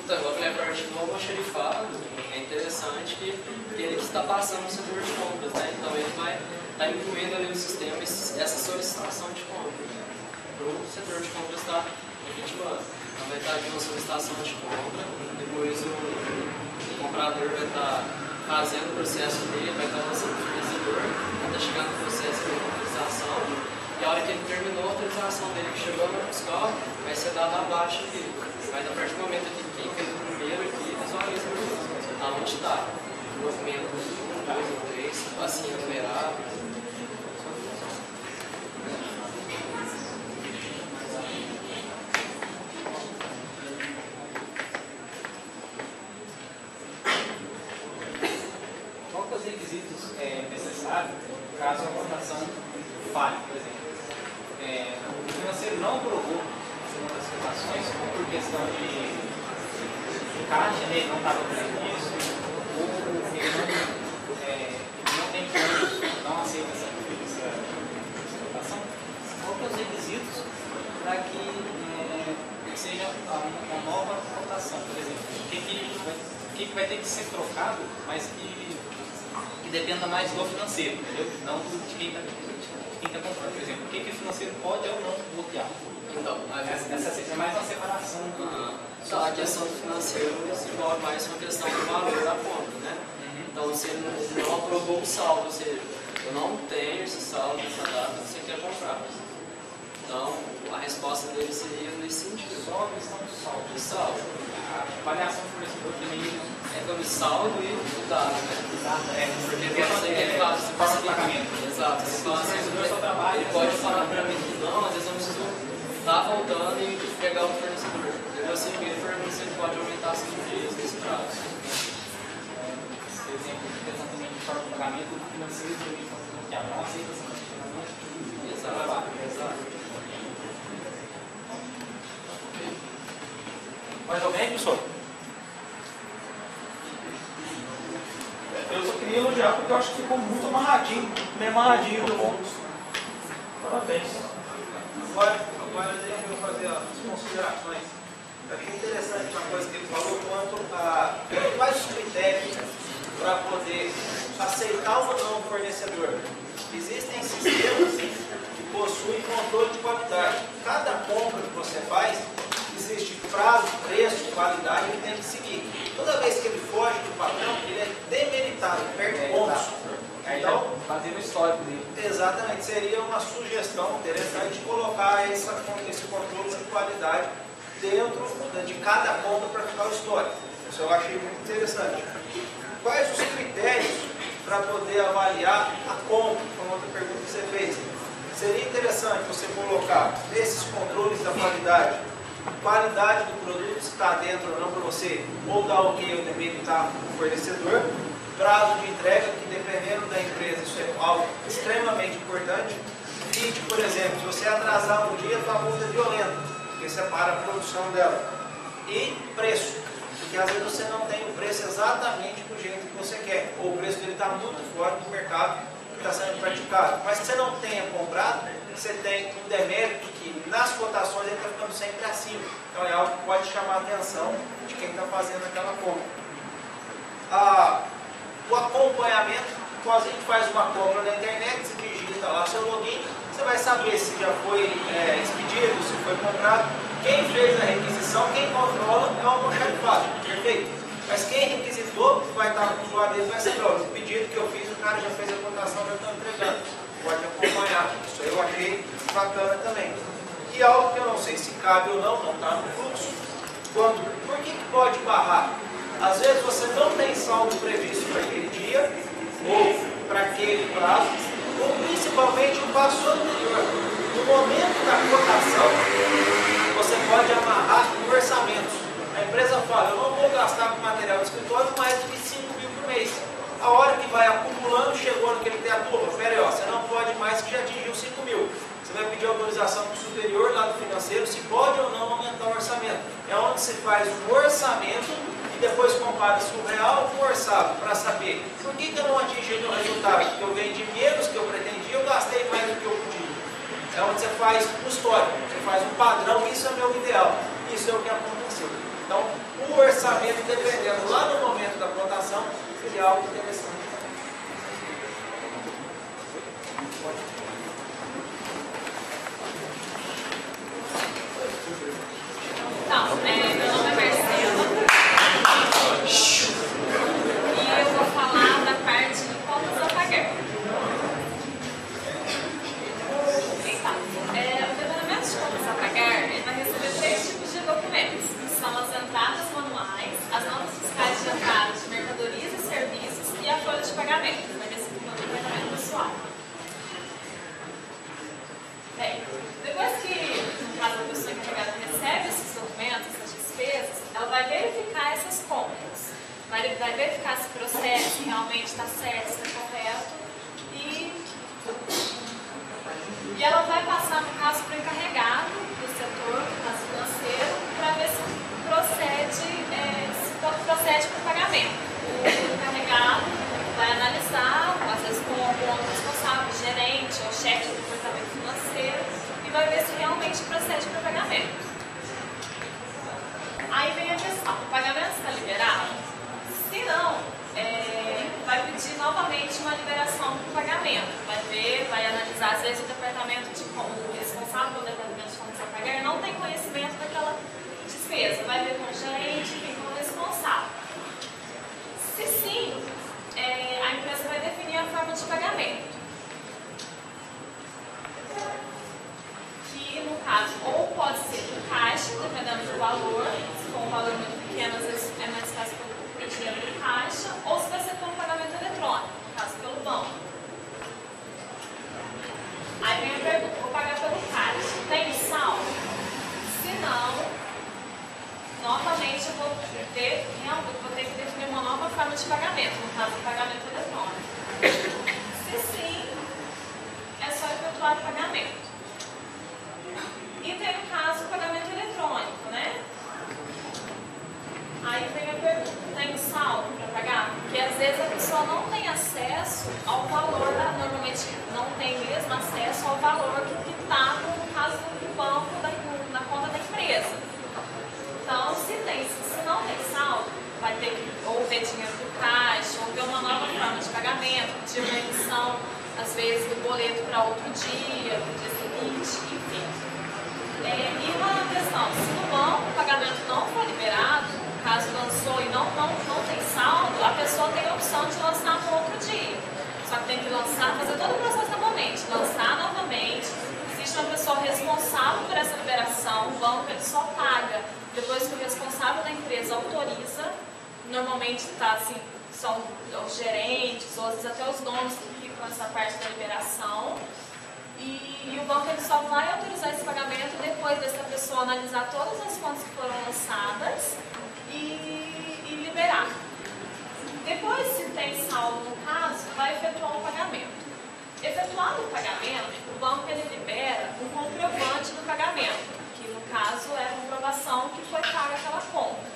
Então, agora a parte do almoxarifado, é interessante que ele que está passando no setor de compras, né? Então ele vai estar incluindo ali no sistema essa solicitação de compra. Para o setor de compras estar efetivando. Então vai estar aqui uma solicitação de compra, depois o comprador vai estar fazendo o processo dele, vai estar lançando o fornecedor, vai estar chegando no processo de autorização, e a hora que ele terminou a autorização dele, que chegou no fiscal, vai ser dada a baixa dele. Mas a partir do momento que quem fez o primeiro aqui, visualiza aonde está. O movimento 1, 2 ou 3, assim numerado. Quais requisitos necessários caso a votação falhe, por exemplo? O financeiro não aprovou uma das votações por questão de caixa, né? Ele não estava previsto, ou ele não tem planos, não aceita essa votação. Qual que é os requisitos para que seja uma nova votação, por exemplo? O que vai ter que ser trocado, mas que dependa mais do financeiro, entendeu? Não de quem está comprando. Por exemplo, o que o financeiro pode ou não bloquear. Então, essa é mais uma separação. Só a questão do financeiro se envolve mais com a questão do valor da compra, né? Então, se ele não aprovou o saldo, ou seja, eu não tenho esse saldo nessa data, você quer comprar. Então, a resposta dele seria nesse sentido. Só a questão do saldo. De saldo. A avaliação do fornecedor também é como saldo e o dado, né? Porque pode ser que ele faça pagamento. Exato. Ele pode falar para mim que não, às vezes eu não tá voltando e pegar o fornecedor. Você primeiro pergunta se ele pode aumentar as empresas nesse prazo. Esse exemplo de questão também de forma de pagamento financeiro também que a não aceita essa funcionamento. Exato. Mais alguém, pessoal? Eu só queria elogiar porque eu acho que ficou muito amarradinho. Bem amarradinho do mundo. Parabéns. Agora deixa eu fazer as considerações. Eu achei interessante uma coisa que ele falou quanto a quais os critérios para poder aceitar ou não o fornecedor. Existem sistemas que possuem controle de qualidade. Cada compra que você faz, existe prazo, preço, qualidade, ele tem que seguir. Toda vez que ele foge do padrão, ele é demeritado, perde pontos. Então, fazendo o histórico dele. Exatamente, seria uma sugestão interessante colocar esse controle de qualidade dentro de cada compra para ficar o histórico. Isso eu achei muito interessante. Quais os critérios para poder avaliar a compra? Foi uma outra pergunta que você fez. Seria interessante você colocar nesses controles da qualidade do produto, se está dentro ou não para você, ou dar ok ou demeritar o fornecedor, prazo de entrega, que dependendo da empresa, isso é algo extremamente importante. Vídeo, por exemplo, se você atrasar um dia, a multa é violenta, porque você para a produção dela. E preço, porque às vezes você não tem o preço exatamente do jeito que você quer, ou o preço dele está muito fora do mercado que está sendo praticado. Mas se você não tenha comprado, você tem um demérito que nas cotações ele está ficando sempre acima. Então é algo que pode chamar a atenção de quem está fazendo aquela compra. O acompanhamento, quando a gente faz uma compra na internet, você digita lá seu login, você vai saber se já foi expedido, se foi comprado. Quem fez a requisição, quem controla é o almoxarifado, perfeito? Mas quem requisitou vai estar no usuário dele, vai saber, ó, o pedido que eu fiz, o cara já fez a cotação, já está entregando. Pode acompanhar. Isso eu achei bacana também. E algo que eu não sei se cabe ou não está no fluxo. Por que pode barrar? Às vezes você não tem saldo previsto para aquele dia, ou para aquele prazo, ou principalmente o passo anterior. No momento da cotação, você pode amarrar o orçamento. A empresa fala, eu não vou gastar com material de escritório mais do que 5 mil por mês. A hora que vai acumulando, chegou naquele teatro, pera aí, ó, você não pode mais que já atingiu 5 mil. Você vai pedir autorização para o superior lá do financeiro, se pode ou não aumentar o orçamento. É onde se faz o orçamento e depois compara-se o real com o orçado, para saber por que eu não atingi o resultado, porque eu vendi menos que eu pretendia, eu gastei mais do que eu podia. É onde você faz um histórico, você faz um padrão, isso é o meu ideal, isso é o que aconteceu. Então, o orçamento, dependendo lá no momento da cotação, seria algo interessante. Então, meu nome é Marcela e eu vou falar da parte de contas a pagar. Então, o departamento de contas a pagar ele vai receber 3 tipos de documentos, que são as entradas manuais, as notas fiscais de entrada de mercadorias e serviços e a folha de pagamento, que vai receber no departamento pessoal. Bem, depois que, no caso, a pessoa encarregada recebe esses documentos, essas despesas, ela vai verificar essas compras, vai verificar se o processo realmente está certo, se está correto, e ela vai passar, no caso, para o encarregado do setor, no caso financeiro, para ver se procede para o pagamento. O encarregado vai analisar, às vezes com o responsável, o gerente ou chefe do departamento financeiro, e vai ver se realmente procede para o pagamento. Aí vem a questão, o pagamento está liberado? Se não, vai pedir novamente uma liberação do pagamento. Vai analisar, às vezes o departamento o responsável do departamento de contas a pagar não tem conhecimento daquela despesa. Vai ver com o gerente, quem for o responsável. vezes do boleto para outro dia, no dia seguinte, enfim. E uma questão, se no banco o pagamento não for liberado, caso lançou e não tem saldo, a pessoa tem a opção de lançar no outro dia. Só que tem que lançar, fazer todo o processo novamente, lançar novamente. Existe uma pessoa responsável por essa liberação, o banco ele só paga depois que o responsável da empresa autoriza. Normalmente tá, assim, são os gerentes, ou às vezes até os donos que ficam nessa parte da liberação. E o banco ele só vai autorizar esse pagamento depois dessa pessoa analisar todas as contas que foram lançadas e liberar. Depois, se tem saldo no caso, vai efetuar o pagamento. Efetuado o pagamento, o banco ele libera um comprovante do pagamento, que no caso é a comprovação que foi paga aquela conta.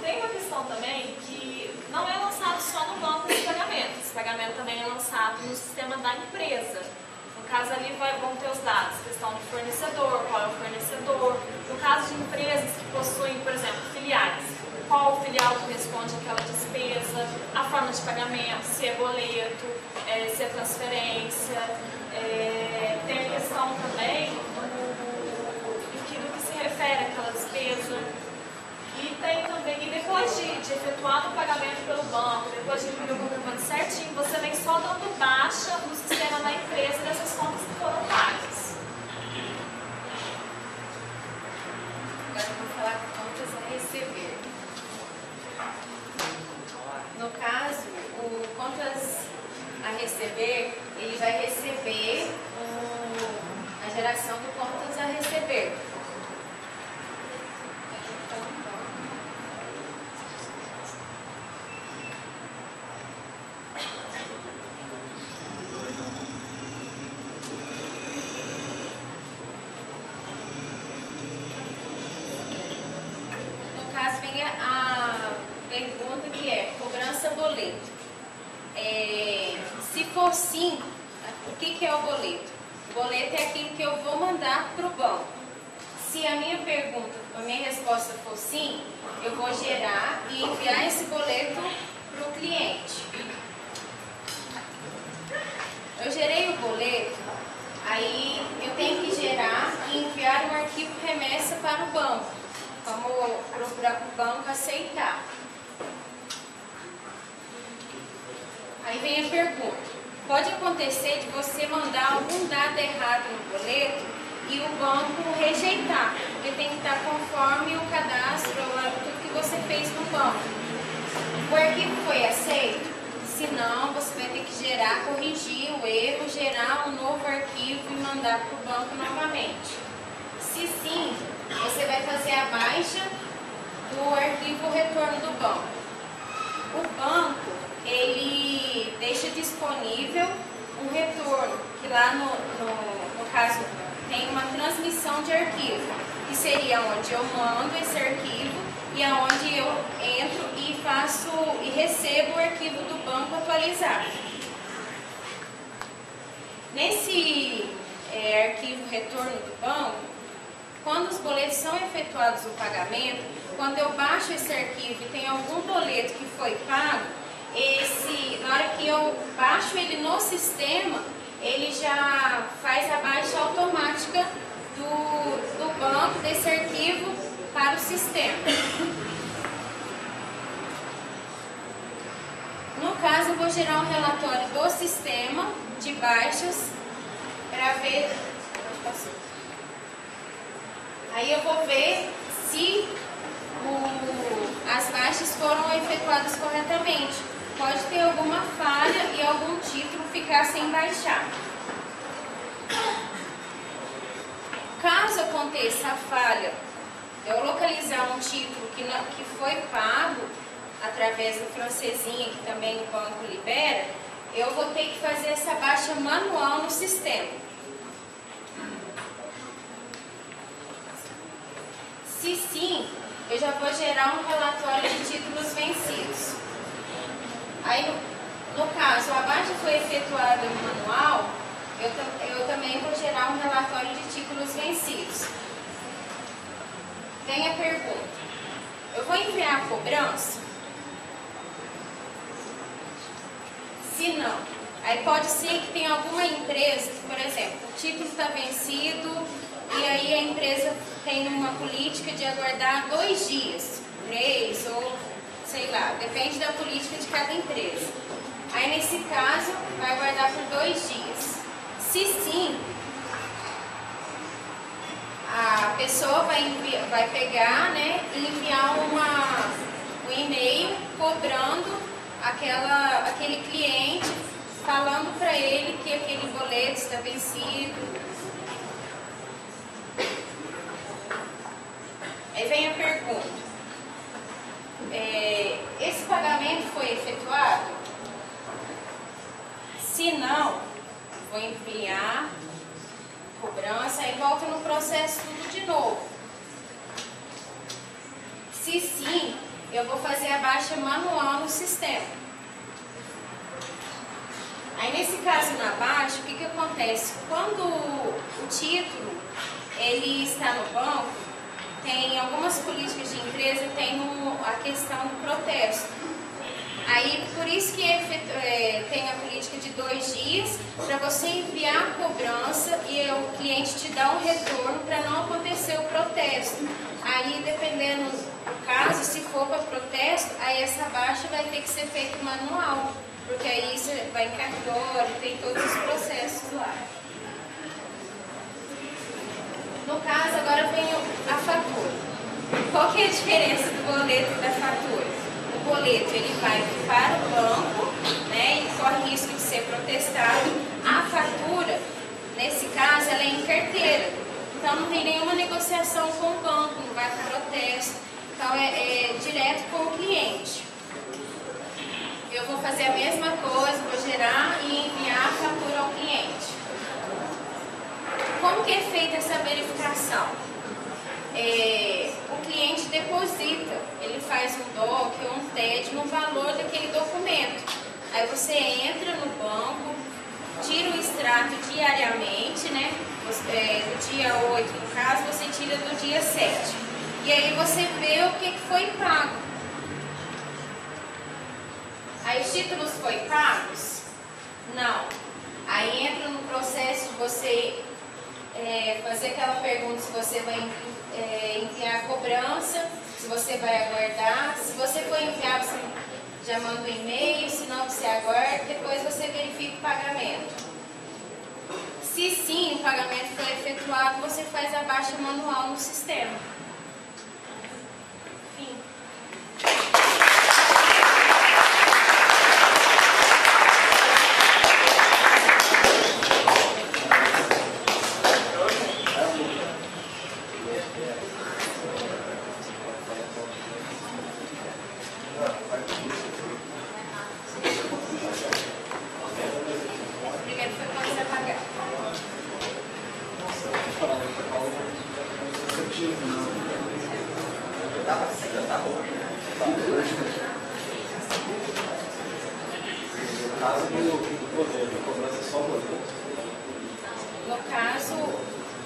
Tem uma questão também que não é lançado só no banco esse pagamento também é lançado no sistema da empresa. No caso ali vão ter os dados, questão do fornecedor, qual é o fornecedor. No caso de empresas que possuem, por exemplo, filiais, qual filial corresponde àquela despesa, a forma de pagamento, se é boleto, se é transferência. Tem a questão também do que se refere àquela despesa. E tem também, e depois de efetuar o pagamento pelo banco, depois de imprimir o comprovante certinho, você vem só dando baixa no sistema da empresa dessas contas que foram pagas. Agora eu vou falar contas a receber. No caso, o contas a receber, ele vai receber a geração do contas a receber. Pergunta que é cobrança boleto. Se for sim, o que é o boleto? O boleto é aquilo que eu vou mandar para o banco. Se a minha resposta for sim, eu vou gerar e enviar esse boleto para o cliente. Eu gerei o boleto, aí eu tenho que gerar e enviar um arquivo remessa para o banco. Vamos procurar para o banco aceitar. Aí vem a pergunta. Pode acontecer de você mandar algum dado errado no boleto e o banco rejeitar, porque tem que estar conforme o cadastro, tudo que você fez no banco. O arquivo foi aceito? Se não, você vai ter que gerar, corrigir o erro, gerar um novo arquivo e mandar para o banco novamente. Se sim, você vai fazer a baixa do arquivo retorno do banco. O banco, ele deixa disponível um retorno, que lá no caso tem uma transmissão de arquivo, que seria onde eu mando esse arquivo e aonde eu entro e recebo o arquivo do banco atualizado. Nesse arquivo retorno do banco, quando os boletos são efetuados o pagamento, quando eu baixo esse arquivo e tem algum boleto que foi pago, na hora que eu baixo ele no sistema, ele já faz a baixa automática do banco desse arquivo para o sistema. No caso, eu vou gerar um relatório do sistema de baixas para ver. Aí eu vou ver se as baixas foram efetuadas corretamente. Pode ter alguma falha e algum título ficar sem baixar. Caso aconteça a falha, eu localizar um título que foi pago através do francesinha, que também o banco libera, eu vou ter que fazer essa baixa manual no sistema. Se sim, eu já vou gerar um relatório de títulos vencidos. Aí, no caso, a baixa foi efetuada no manual, eu também vou gerar um relatório de títulos vencidos. Tem a pergunta: eu vou enviar a cobrança? Se não, Aí pode ser que tenha alguma empresa, por exemplo, o título está vencido e aí a empresa tem uma política de aguardar 2 dias, 3 ou sei lá, depende da política de cada empresa. Aí nesse caso vai aguardar por 2 dias. Se sim, a pessoa vai pegar, né, e enviar um e-mail cobrando aquele cliente, falando para ele que aquele boleto está vencido. Aí vem a pergunta: esse pagamento foi efetuado? Se não, vou enviar cobrança e volta no processo tudo de novo. Se sim, eu vou fazer a baixa manual no sistema. Aí nesse caso na baixa, o que acontece? Quando o título ele está no banco, tem algumas políticas de empresa, tem a questão do protesto. Aí por isso que tem a política de 2 dias para você enviar a cobrança e o cliente te dá um retorno para não acontecer o protesto. Aí dependendo do caso, se for para protesto, aí essa baixa vai ter que ser feita manual. Porque aí você vai em cartório, tem todos os processos lá. No caso, agora vem a fatura. Qual que é a diferença do boleto e da fatura? O boleto ele vai para o banco, né, e corre risco de ser protestado. A fatura, nesse caso, ela é em carteira. Então não tem nenhuma negociação com o banco, não vai para protesto. Então é direto com o cliente. Eu vou fazer a mesma coisa, vou gerar e enviar a fatura ao cliente. Como que é feita essa verificação? O cliente deposita, ele faz um DOC ou um TED no valor daquele documento. Aí você entra no banco, tira o extrato diariamente, né? Do dia 8, no caso, você tira do dia 7. E aí você vê o que foi pago. Aí os títulos foi pagos? Não. Aí entra no processo de você fazer aquela pergunta se você vai enviar a cobrança, se você vai aguardar. Se você for enviar, você já manda um e-mail, se não você aguarda, depois você verifica o pagamento. Se sim, o pagamento foi efetuado, você faz a baixa manual no sistema. Fim. No caso,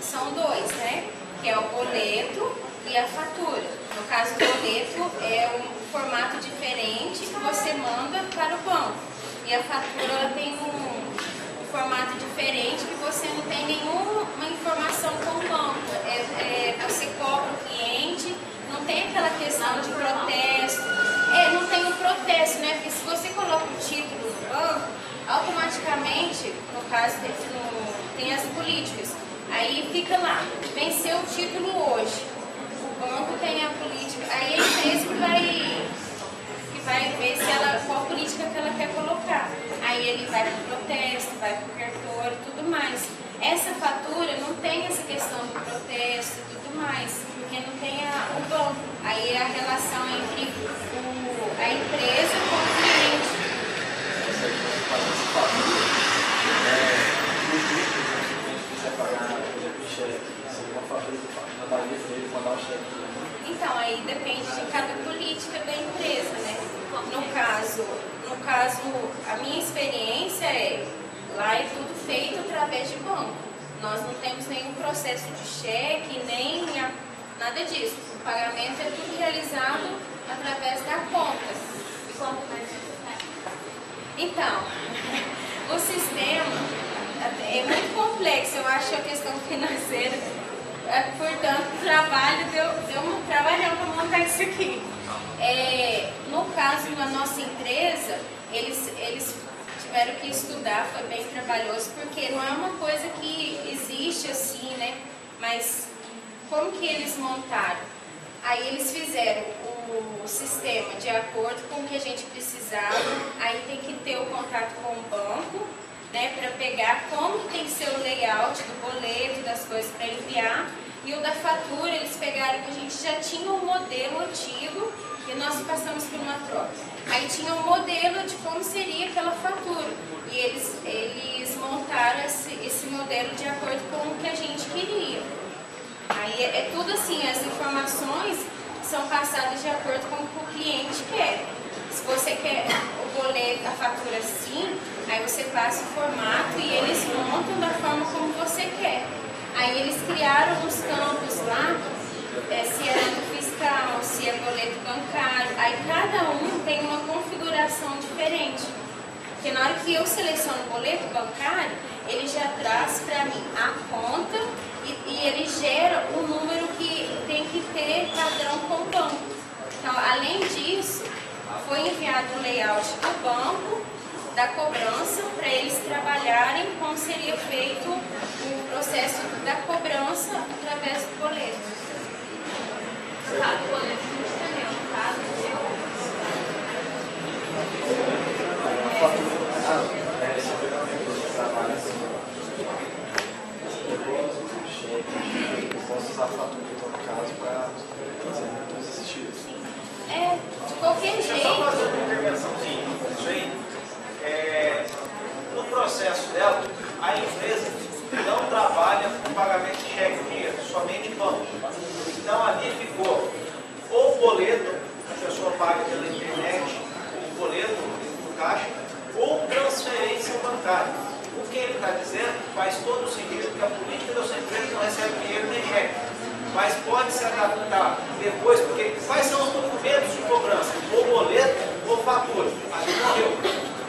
são 2, né? Que é o boleto e a fatura. No caso, o boleto é um formato diferente que você manda para o banco. E a fatura ela tem um formato diferente que você não tem nenhuma informação com o banco. Você cobra o cliente, não tem aquela questão de protesto. Não tem o protesto, né? Porque se você coloca o título no banco, automaticamente, no caso, tem as políticas. Aí fica lá, venceu o título hoje. O banco tem a política. Aí a empresa que vai ver qual política que ela quer colocar. Aí ele vai para o protesto, vai para o cartório e tudo mais. Essa fatura não tem essa questão do protesto e tudo mais, porque não tem o banco. Aí é a relação entre a empresa com o cliente. Então, aí depende de cada política da empresa, né? No caso, a minha experiência lá é tudo feito através de banco. Nós não temos nenhum processo de cheque, nem nada disso. O pagamento é tudo realizado através da conta. E quanto mais você faz? Então, o sistema é muito complexo, eu acho a questão financeira, portanto, deu um trabalhão para montar isso aqui. No caso, na nossa empresa, eles tiveram que estudar, foi bem trabalhoso, porque não é uma coisa que existe assim, né? Mas como que eles montaram? Aí eles fizeram o sistema de acordo com o que a gente precisava, aí tem que ter o contato com o banco, né, para pegar como que tem que ser o layout do boleto, das coisas para enviar, e o da fatura eles pegaram que a gente já tinha um modelo antigo e nós passamos por uma troca. Aí tinha um modelo de como seria aquela fatura e eles montaram esse modelo de acordo com o que a gente queria. Aí é tudo assim, as informações são passadas de acordo com o que o cliente quer. Se você quer o boleto, a fatura assim, aí você passa o formato e eles montam da forma como você quer. Aí eles criaram uns campos lá, se é ano fiscal, se é boleto bancário, aí cada um tem uma configuração diferente. Porque na hora que eu seleciono o boleto bancário, ele já traz para mim a conta e ele gera o número que tem que ter padrão com o banco. Então, além disso, foi enviado o layout do banco, da cobrança, para eles trabalharem como seria feito o processo da cobrança através do boleto. Tá, do boleto não entendeu, tá? Posso usar a fatura em todo caso para fazer todos esses tiros. De qualquer jeito. Só fazer uma intervençãozinha. Isso aí. No processo dela, a empresa não trabalha com pagamento de cheque em dinheiro, somente banco. Então ali ficou ou boleto, a pessoa paga pela internet, o boleto do caixa, ou transferência bancária. O que ele está dizendo faz todo o sentido, porque a política da sua empresa não recebe dinheiro nem cheque. Mas pode se adaptar depois, porque quais são os documentos de cobrança? Ou boleto ou fatura. Ali morreu.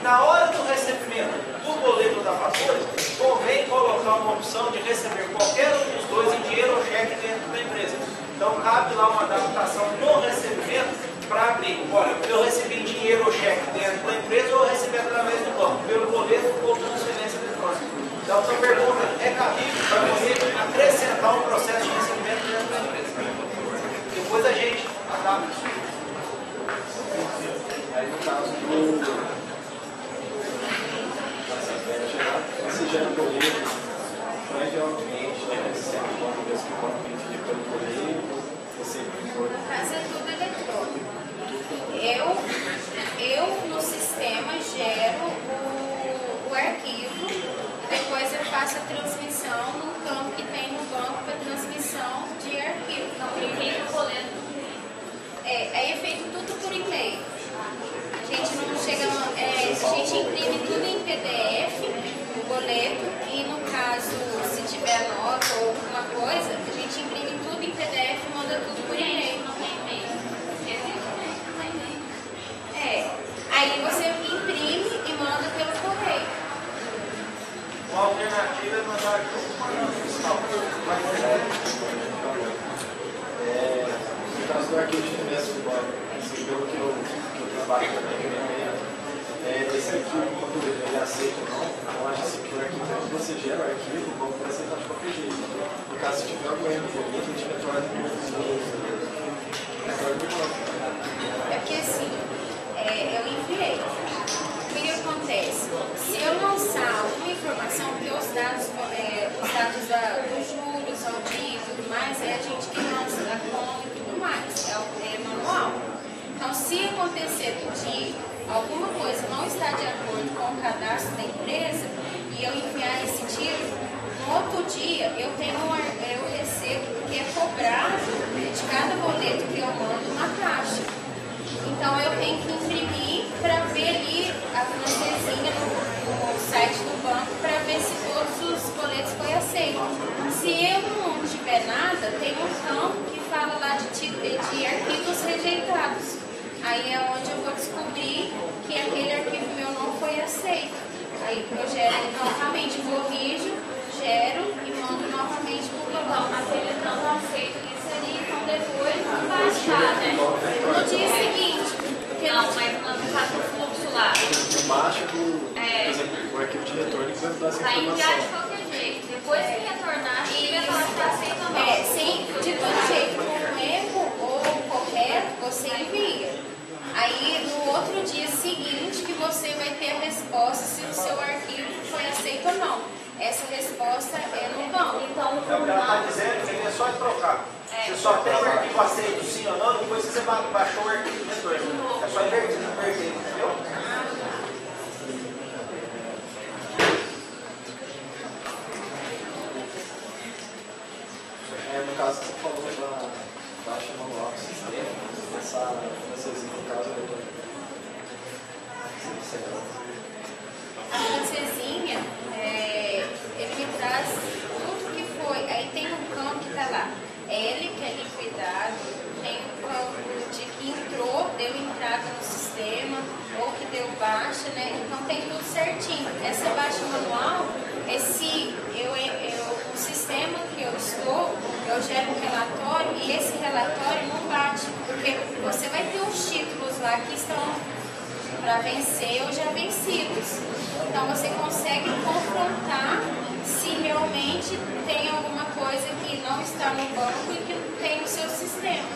Na hora do recebimento do boleto ou da fatura, convém colocar uma opção de receber qualquer um dos dois em dinheiro ou cheque dentro da empresa. Então cabe lá uma adaptação no recebimento para abrir. Olha, eu recebi em dinheiro ou cheque dentro da empresa ou eu recebi através do banco, pelo boleto ou transferência eletrônica. Então, a pergunta é cabível para você acrescentar um processo de recebimento dentro da empresa. Depois a gente adapta isso. Aí, no caso do você gera um boleto para enviar um cliente, né? Sempre quando vez que o cliente de pelo boleto, você No caso é tudo eletrônico. Eu no sistema gero o arquivo. Depois eu faço a transmissão no campo que tem no banco para transmissão de arquivo. Então, e-mail o boleto. Aí é feito tudo por e-mail. A gente não chega, a gente imprime tudo em PDF, o boleto, e no caso, se tiver nota ou alguma coisa, a gente imprime tudo em PDF e manda tudo por e-mail. Não tem e-mail. Aí você imprime e manda pelo correio. Uma alternativa é mandar junto com a nota fiscal. No caso do arquivo de trimestre do banco, pelo que eu trabalho também, esse arquivo, quando ele aceita ou não, eu acho assim que o arquivo, quando você gera o arquivo, o banco vai aceitar de qualquer jeito. No caso, se tiver algum erro no boleto, a gente retorna do banco. É porque assim, eu enviei. O que acontece? Se eu lançar alguma informação, porque os dados dos juros, ao dia e tudo mais, é a gente que lança a conta e tudo mais, é manual. Então, se acontecer de alguma coisa não estar de acordo com o cadastro da empresa e eu enviar esse tiro, no outro dia eu recebo, porque é cobrado de cada boleto que eu mando uma taxa. Então eu tenho que imprimir para ver ali a francesinha no site do banco para ver se todos os boletos foi aceito. Se eu não tiver nada, tem um campo que fala lá de arquivos rejeitados. Aí é onde eu vou descobrir que aquele arquivo meu não foi aceito. Aí eu gero novamente, corrijo, gero e mando novamente para o global. Mas ele não aceita isso ali, então depois não vai achar, né? No dia seguinte, porque não, mas no caso do fluxo lá. Baixa do, por exemplo, o arquivo de retorno que vai dar essa Vai enviar de informação. qualquer jeito. Depois que retornar, ele vai falar se aceita ou não. sim, de todo jeito, com erro ou correto, você envia. Aí no outro dia seguinte que você vai ter a resposta se o seu arquivo foi aceito ou não. Essa resposta é no banco. Então, É o que ela está dizendo, que é só trocar. Você só tem o arquivo aceito sim ou não, depois você baixou o arquivo de retorno. É só inverter, entendeu? No caso, você falou da baixa manual do sistema, essa no caso, A francesinha, ele me traz tudo que foi. Aí tem um campo que está lá, L, que é liquidado, tem um campo de que entrou, deu entrada no sistema, ou que deu baixa, né? Então tem tudo certinho. Essa baixa manual, o sistema que eu estou, eu gero um relatório e esse relatório não bate, porque você vai ter os títulos lá que estão para vencer ou já vencidos. Então você consegue confrontar se realmente tem alguma coisa que não está no banco e que tem no seu sistema.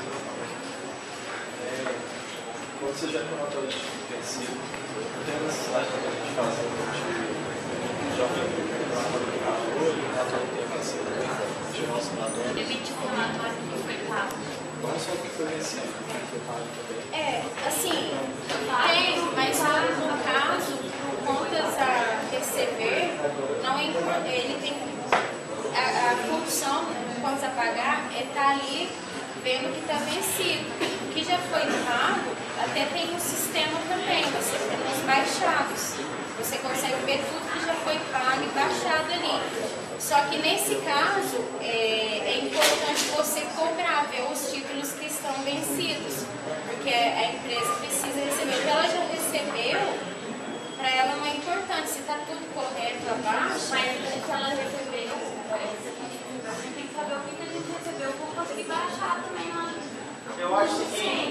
Quando você já tem um relatório de vencido, não tem necessidade de a gente fazer um relatório de relatório que tem vencido, de nosso relatório. Emitir o relatório que foi pago. Não só o que foi vencido, o que foi pago também. Assim, tem, mas no caso, contas a receber, não ele tem a função do contas a pagar é estar ali vendo que está vencido. O que já foi pago, até tem no sistema também, você tem os baixados. Você consegue ver tudo que já foi pago e baixado ali. Só que nesse caso, é importante você cobrar, ver os títulos que estão vencidos. Porque a empresa precisa receber. O que ela já recebeu, para ela não é importante. Se está tudo correto abaixo. Mas se ela recebeu, a gente tem que saber o que a gente recebeu para conseguir baixar também lá. Eu acho que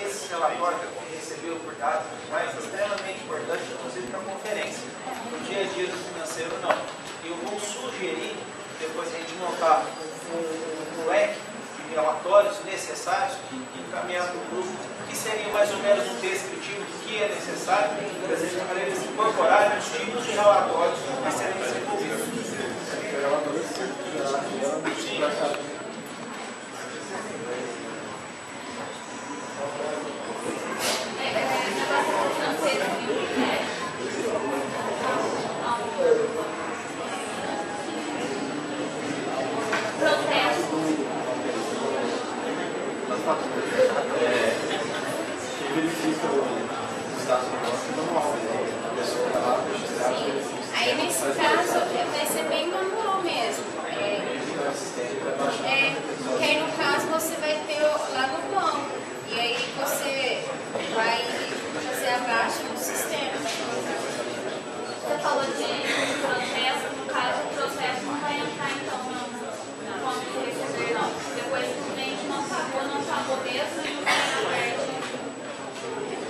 esse relatório que a gente recebeu por dados é extremamente importante, inclusive para a conferência. No dia a dia do financeiro, não. Eu vou sugerir, depois a gente montar um leque de relatórios necessários e encaminhar para o grupo, que seria mais ou menos um descritivo do que é necessário, para eles incorporarem os tipos de relatórios a serem desenvolvidos. Verifica os dados do negócio manual, a pessoa está lá registrada. Aí nesse caso vai ser bem manual mesmo. Porque aí no caso você vai ter lá no banco. E aí você vai fazer a baixa no sistema. Você falou de processo, no caso o processo não vai entrar então no ponto de receber não. Depois que o cliente não pagou mesmo e não tem aberto.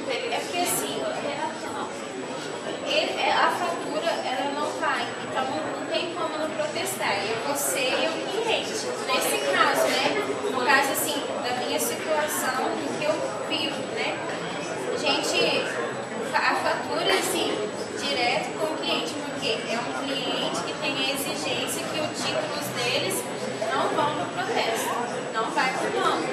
É porque assim, a fatura ela não vai, então não tem como não protestar. É você e o cliente. Nesse caso, né? No caso assim, da minha situação, do que eu vivo, né? Gente, a fatura assim, direto com o cliente, porque é um cliente que tem a exigência que os títulos deles não vão no protesto, não vai para o banco.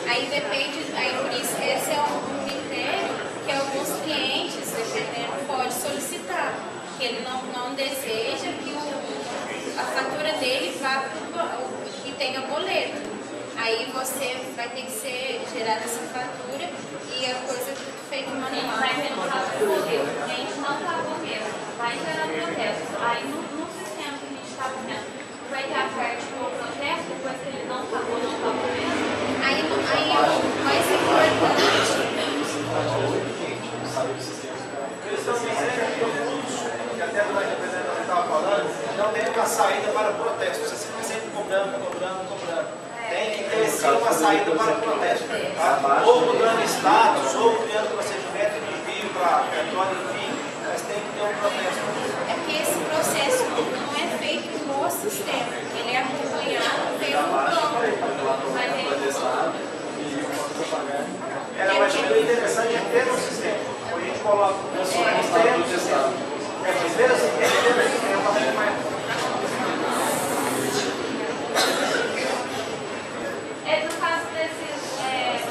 Aí depende, aí por isso esse é um critério que alguns clientes, dependendo, pode solicitar, que ele não deseja que a fatura dele vá para o que tenha boleto. Aí você vai ter que ser gerada essa fatura e a coisa feita manual. Vai ver no caso do boleto, o cliente não pagou mesmo, vai gerar protesto. Aí no sistema que a gente está vendo, vai ter a parte do protesto, depois que ele não pagou mesmo. Aí o mais importante. Eles estão dizendo que o fluxo, que até saída para protesto. Você fica sempre cobrando. Tem que ter sim uma saída para protesto. Tá? Ou mudando status, ou criando procedimento de envio para cartório, enfim, mas tem que ter um protesto. É porque esse processo não é feito no sistema, ele é acompanhado pelo banco. Mas Mas o interessante é ter um sistema. A gente coloca o sistema. Mas ver o sistema mais. No caso desses,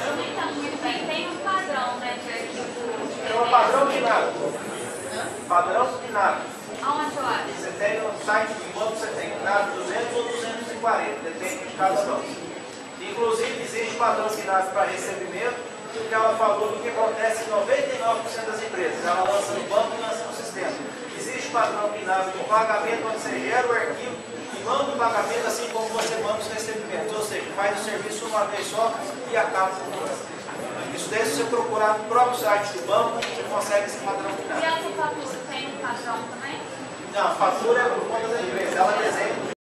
eu nem entendo muito bem, tem um padrão, né, de arquivo. Tem um padrão de nada. Padrão de nada. Aonde eu acho? Você tem no site do banco, você tem nada 200 ou 240, depende de cada banco. Inclusive, existe padrão de nada para recebimento, porque ela falou do que acontece em 99% das empresas. Ela lança no banco e lança no sistema. Existe padrão de nada de pagamento, onde você gera o arquivo e manda o pagamento, assim como você manda os recebimentos. Ou seja, faz o serviço uma vez só e acaba com tudo. Isso daí, se você procurar no próprio site do banco, você consegue esse padrão de nada. E essa fatura tem um padrão também? Não, a fatura é por conta da empresa. Ela desenha.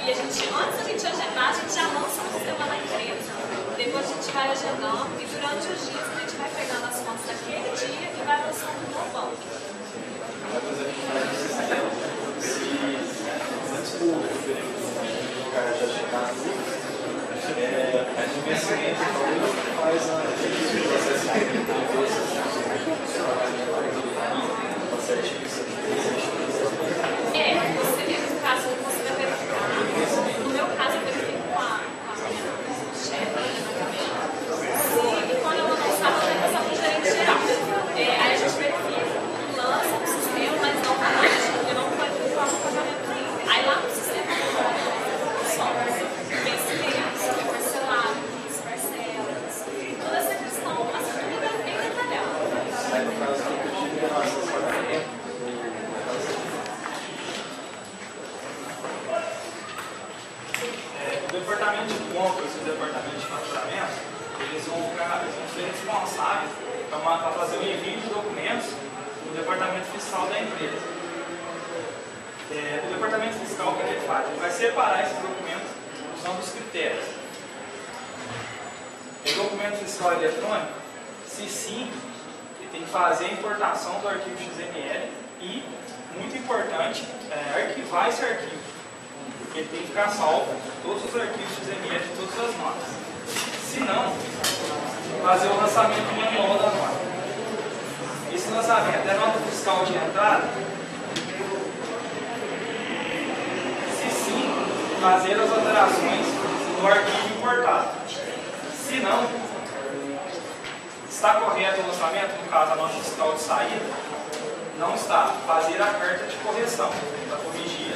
E antes da gente agendar, a gente já lança um sistema na empresa. Depois a gente vai agendando e durante os dias a gente vai pegando as fontes daquele dia e vai lançando no banco. Antes do cara já chegar a investimento faz a No caso, você vai verificar. No meu caso, eu verifico com a minha chefe, e quando ela lançar, ela vai passar para o gerente geral. Aí a gente verifica, lança no sistema, mas não para nós, porque não vai ter o pagamento nenhum. Aí lá no sistema, só vencimentos, parcelado, parcelas, toda essa questão, assim, tudo é bem detalhado. Aí no caso do pedido de relação ao pagamento, O departamento de compras e o departamento de faturamento, eles vão ser responsáveis para fazer o envio de documentos no departamento fiscal da empresa. O departamento fiscal, o que ele faz? Ele vai separar esses documentos usando os critérios. O documento fiscal eletrônico, se sim, ele tem que fazer a importação do arquivo XML e, muito importante, arquivar esse arquivo. Ele tem que ficar salvo todos os arquivos XML de todas as notas. Se não, fazer o lançamento manual da nota. Esse lançamento é nota fiscal de entrada. Se sim, fazer as alterações no arquivo importado. Se não, está correto o lançamento, no caso a nota fiscal de saída, não está. Fazer a carta de correção para corrigir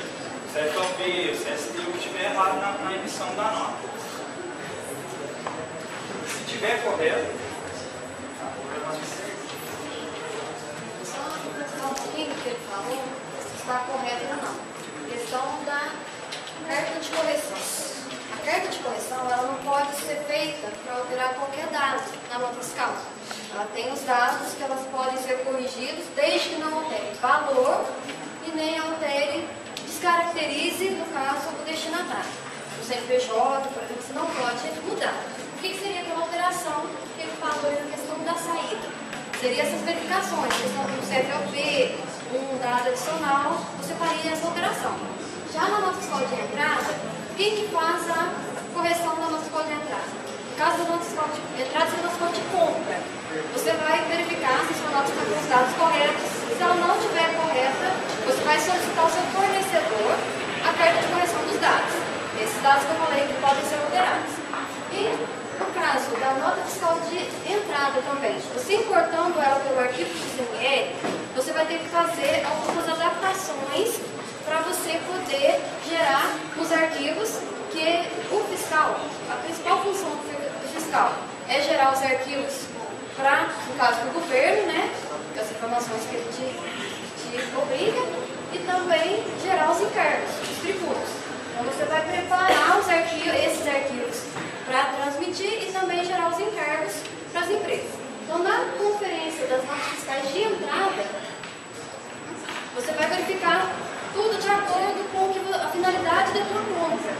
CFOP, CST, o que estiver errado na emissão da nota. Se tiver correto, um pouquinho do que ele falou, se está correto ou não. Questão da carta de correção. A carta de correção ela não pode ser feita para alterar qualquer dado na nota fiscal. Ela tem os dados que elas podem ser corrigidos desde que não altere valor e nem altere, descaracterize, no caso, o destinatário. O CNPJ, por exemplo, você não pode mudar. O que seria aquela alteração que ele falou na questão da saída? Seria essas verificações, questão do CFOP, um dado adicional, você faria essa alteração. Já na nota fiscal de entrada, quem que faz a correção da nota fiscal de entrada? No caso da nota fiscal de entrada, seria a nota fiscal de compra. Você vai verificar se a sua nota está com os dados corretos. Se ela não estiver correta, você vai solicitar ao seu fornecedor a carta de correção dos dados. Esses dados que eu falei que podem ser alterados. E no caso da nota fiscal de entrada também, você importando ela pelo arquivo XML, você vai ter que fazer algumas adaptações para você poder gerar os arquivos que o fiscal, a principal função do fiscal é gerar os arquivos para, no caso do governo, né, com as informações que ele te obriga, e também gerar os encargos, os tributos. Então você vai preparar os arquivos, esses arquivos para transmitir e também gerar os encargos para as empresas. Então na conferência das notas fiscais de entrada, você vai verificar tudo de acordo com a finalidade da tua compra.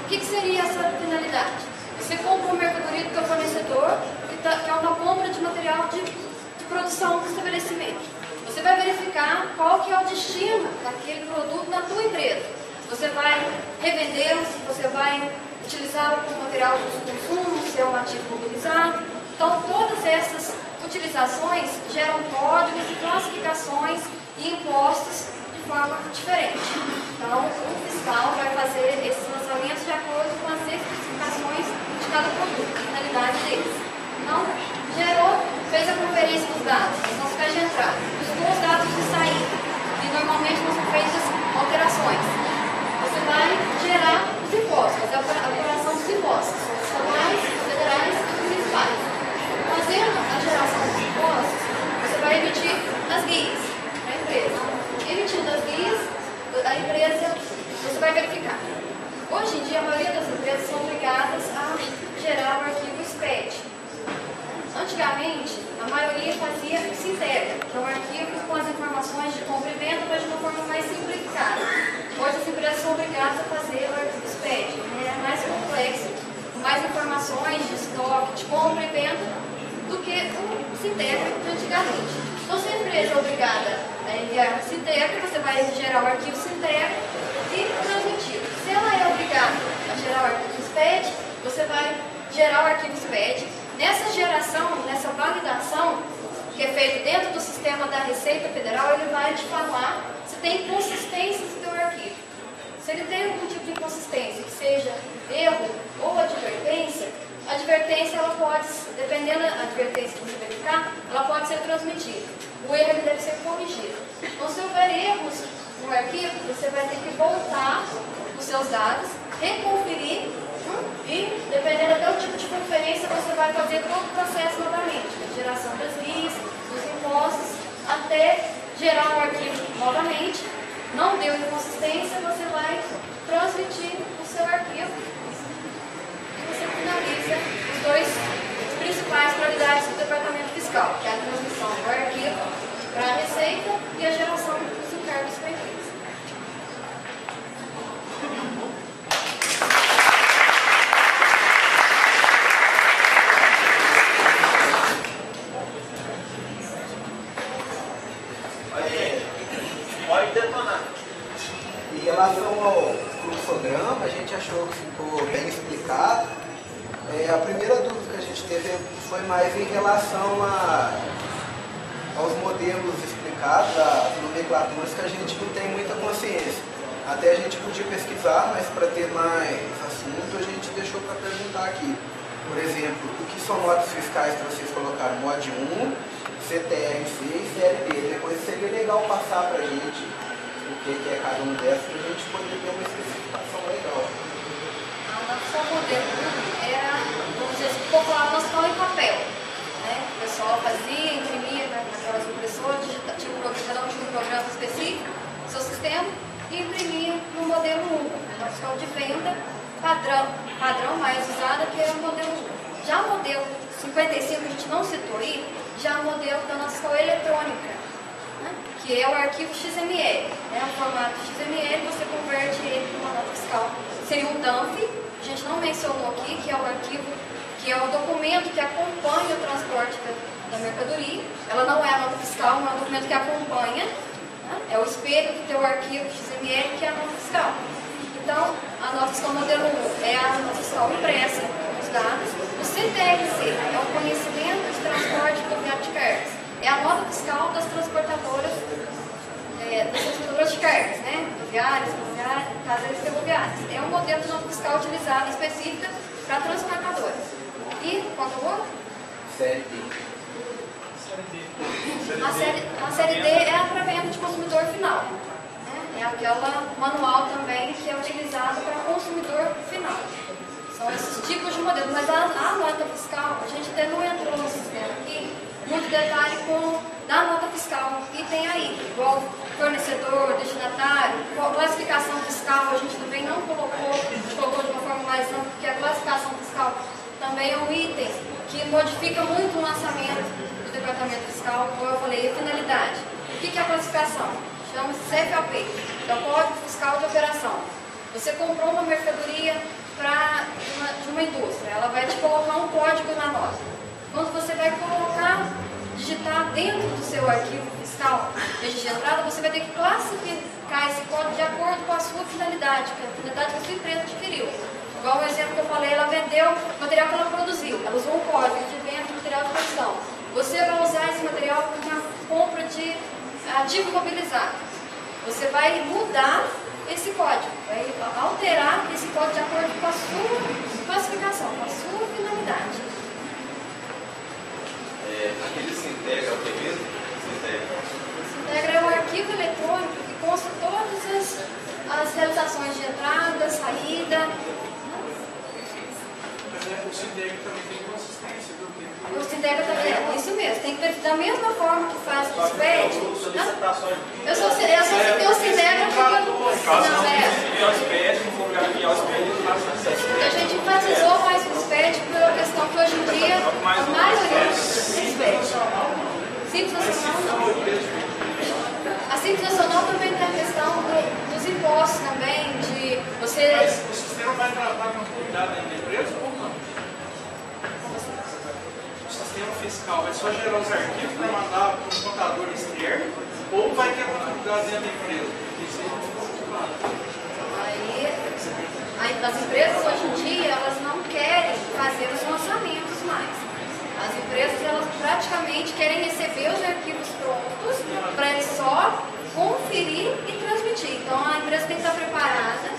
O que seria essa finalidade? Você compra uma mercadoria do teu fornecedor, que é uma compra de material de produção do estabelecimento. Você vai verificar qual que é o destino daquele produto na tua empresa. Você vai revendê-lo, você vai utilizá-lo como material de consumo, se é um ativo mobilizado. Então todas essas utilizações geram códigos e classificações e impostos de forma diferente. Então, o fiscal vai fazer esses lançamentos de acordo com as especificações de cada produto, a finalidade deles. Então, gerou, fez a conferência dos dados, não se faz de entrada, buscou os dados de saída, e normalmente não são feitas alterações. Você vai gerar os impostos, fazer a apuração dos impostos, estaduais, federais e municipais. Fazendo a geração dos impostos, você vai emitir as guias da empresa. Emitindo as guias, a empresa, você vai verificar. Hoje em dia, a maioria das empresas são obrigadas a gerar o arquivo SPED. Antigamente, a maioria fazia o Sintegra, que é um arquivo com as informações de compra e venda, mas de uma forma mais simplificada. Hoje as empresas são obrigadas a fazer o arquivo SPED, é mais complexo, com mais informações de estoque, de compra e venda, do que o Sintegra de antigamente. Então, se a empresa é obrigada a enviar o Sintegra, você vai gerar o arquivo Sintegra e transmitir. Se ela é obrigada a gerar o arquivo SPED, você vai gerar o arquivo SPED. Nessa geração, nessa validação, que é feita dentro do sistema da Receita Federal, ele vai te falar se tem inconsistências no teu arquivo. Se ele tem algum tipo de inconsistência, que seja erro ou advertência, a advertência, ela pode, dependendo da advertência que você verificar, ela pode ser transmitida. O erro ele deve ser corrigido. Então, se houver erros no arquivo, você vai ter que voltar os seus dados, reconferir e, dependendo até o tipo de conferência, você vai fazer todo o processo novamente, a geração das guias, dos impostos, até gerar o arquivo novamente. Não deu inconsistência, você vai transmitir o seu arquivo e você finaliza os dois principais prioridades do Departamento Fiscal, que é a transmissão do arquivo para a Receita e a geração dos encargos para a empresa. Pode detonar. Em relação ao fluxograma, a gente achou que ficou bem explicado. A primeira dúvida que a gente teve foi mais em relação aos modelos explicados, das nomenclaturas, que a gente não tem muita consciência. Até a gente podia pesquisar, mas para ter mais assunto, a gente deixou para perguntar aqui. Por exemplo, o que são notas fiscais que vocês colocaram? MOD 1, CTRC e CLT. Depois seria legal passar para a gente o que é cada um dessas, para a gente poder ter uma especificação legal. A nossa modelo era, vamos dizer, popular, nós fazia, imprimia naquelas impressoras, cada um tinha um programa específico, seu sistema, e imprimia no modelo 1, nota fiscal de venda padrão mais usada, que é o modelo 1. Já o modelo 55, que a gente não citou aí, já é o modelo da nota fiscal eletrônica, né, que é o arquivo XML. Né, o formato XML, você converte ele para uma nota fiscal. Seria um DANF, a gente não mencionou aqui, que é o arquivo, que é o documento que acompanha o transporte da mercadoria. Ela não é a nota fiscal, mas é um documento que acompanha. Né, é o espelho que tem o arquivo XML, que é a nota fiscal. Então, a nota fiscal modelo 1 é a nota fiscal impressa, os dados. O CTRC é o conhecimento de transporte rodoviário de cargas. É a nota fiscal das transportadoras de cargas, né? Rodoviárias, casas ferroviárias. É um modelo de nota fiscal utilizado específica para transportadoras. E qual é o outro? Série D. A série D é para venda de consumidor final. É aquela manual também que é utilizada para consumidor final. São esses tipos de modelos. Mas a nota fiscal, a gente até não entrou no sistema aqui, muito detalhe da nota fiscal. E tem aí, igual fornecedor, destinatário, classificação fiscal, a gente também não colocou, a gente colocou de uma forma mais ampla, porque a classificação fiscal também é um item que modifica muito o lançamento do departamento fiscal, como eu falei, a finalidade. O que é a classificação? Chama-se CFOP, que é o Código Fiscal de Operação. Você comprou uma mercadoria de uma indústria, ela vai te colocar um código na nota. Quando você vai digitar dentro do seu arquivo fiscal, registro de entrada, você vai ter que classificar esse código de acordo com a sua finalidade, que é a finalidade que a sua empresa adquiriu. Igual o exemplo que eu falei, ela vendeu o material que ela produziu, ela usou um código de venda de material de produção. Você vai usar esse material para uma compra de ativo imobilizado. Você vai mudar esse código, vai alterar esse código de acordo com a sua classificação, com a sua finalidade. Aquele Sintegra é o que mesmo? Sintegra é um arquivo eletrônico que consta todas as realizações de entrada, saída. O Sintegra também tem consistência do que... O Sintegra também é isso mesmo, tem que ver da mesma forma que faz o SPED. Eu sou Sintegra porque a gente enfatizou mais o SPED pela questão que hoje em dia a maioria do SPED. Simples Nacional não. A Simples Nacional também tem a questão dos impostos também, de você... Mas o sistema vai tratar com a comunidade da empresa ou não? O sistema fiscal vai só gerar os arquivos para mandar para um contador externo ou vai ter a contabilidade dentro da empresa? Aí, as empresas hoje em dia, elas não querem fazer os lançamentos mais. As empresas, elas praticamente querem receber os arquivos prontos para eles só conferir e transmitir. Então, a empresa tem que estar preparada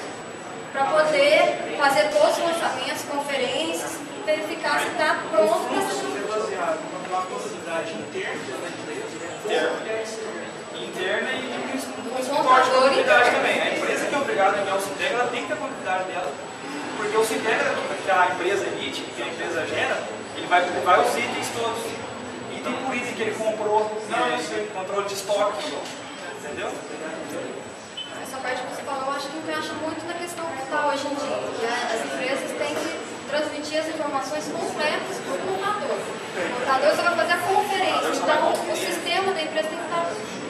para poder fazer todos os lançamentos, conferências, verificar se está pronto para ser baseado numa contabilidade interna da empresa, interna e contabilidade também. A empresa que é obrigada a enviar o Sintegra, ela tem que ter a contabilidade dela, porque o Sintegra que a empresa emite, que a empresa gera, ele vai levar os itens todos, item por item que ele comprou, controle de estoque, entendeu? Essa parte que você falou, eu acho que encaixa muito na questão que está hoje em dia. As empresas têm que transmitir as informações completas para o contador. O contador só vai fazer a conferência, então o sistema da empresa tem que estar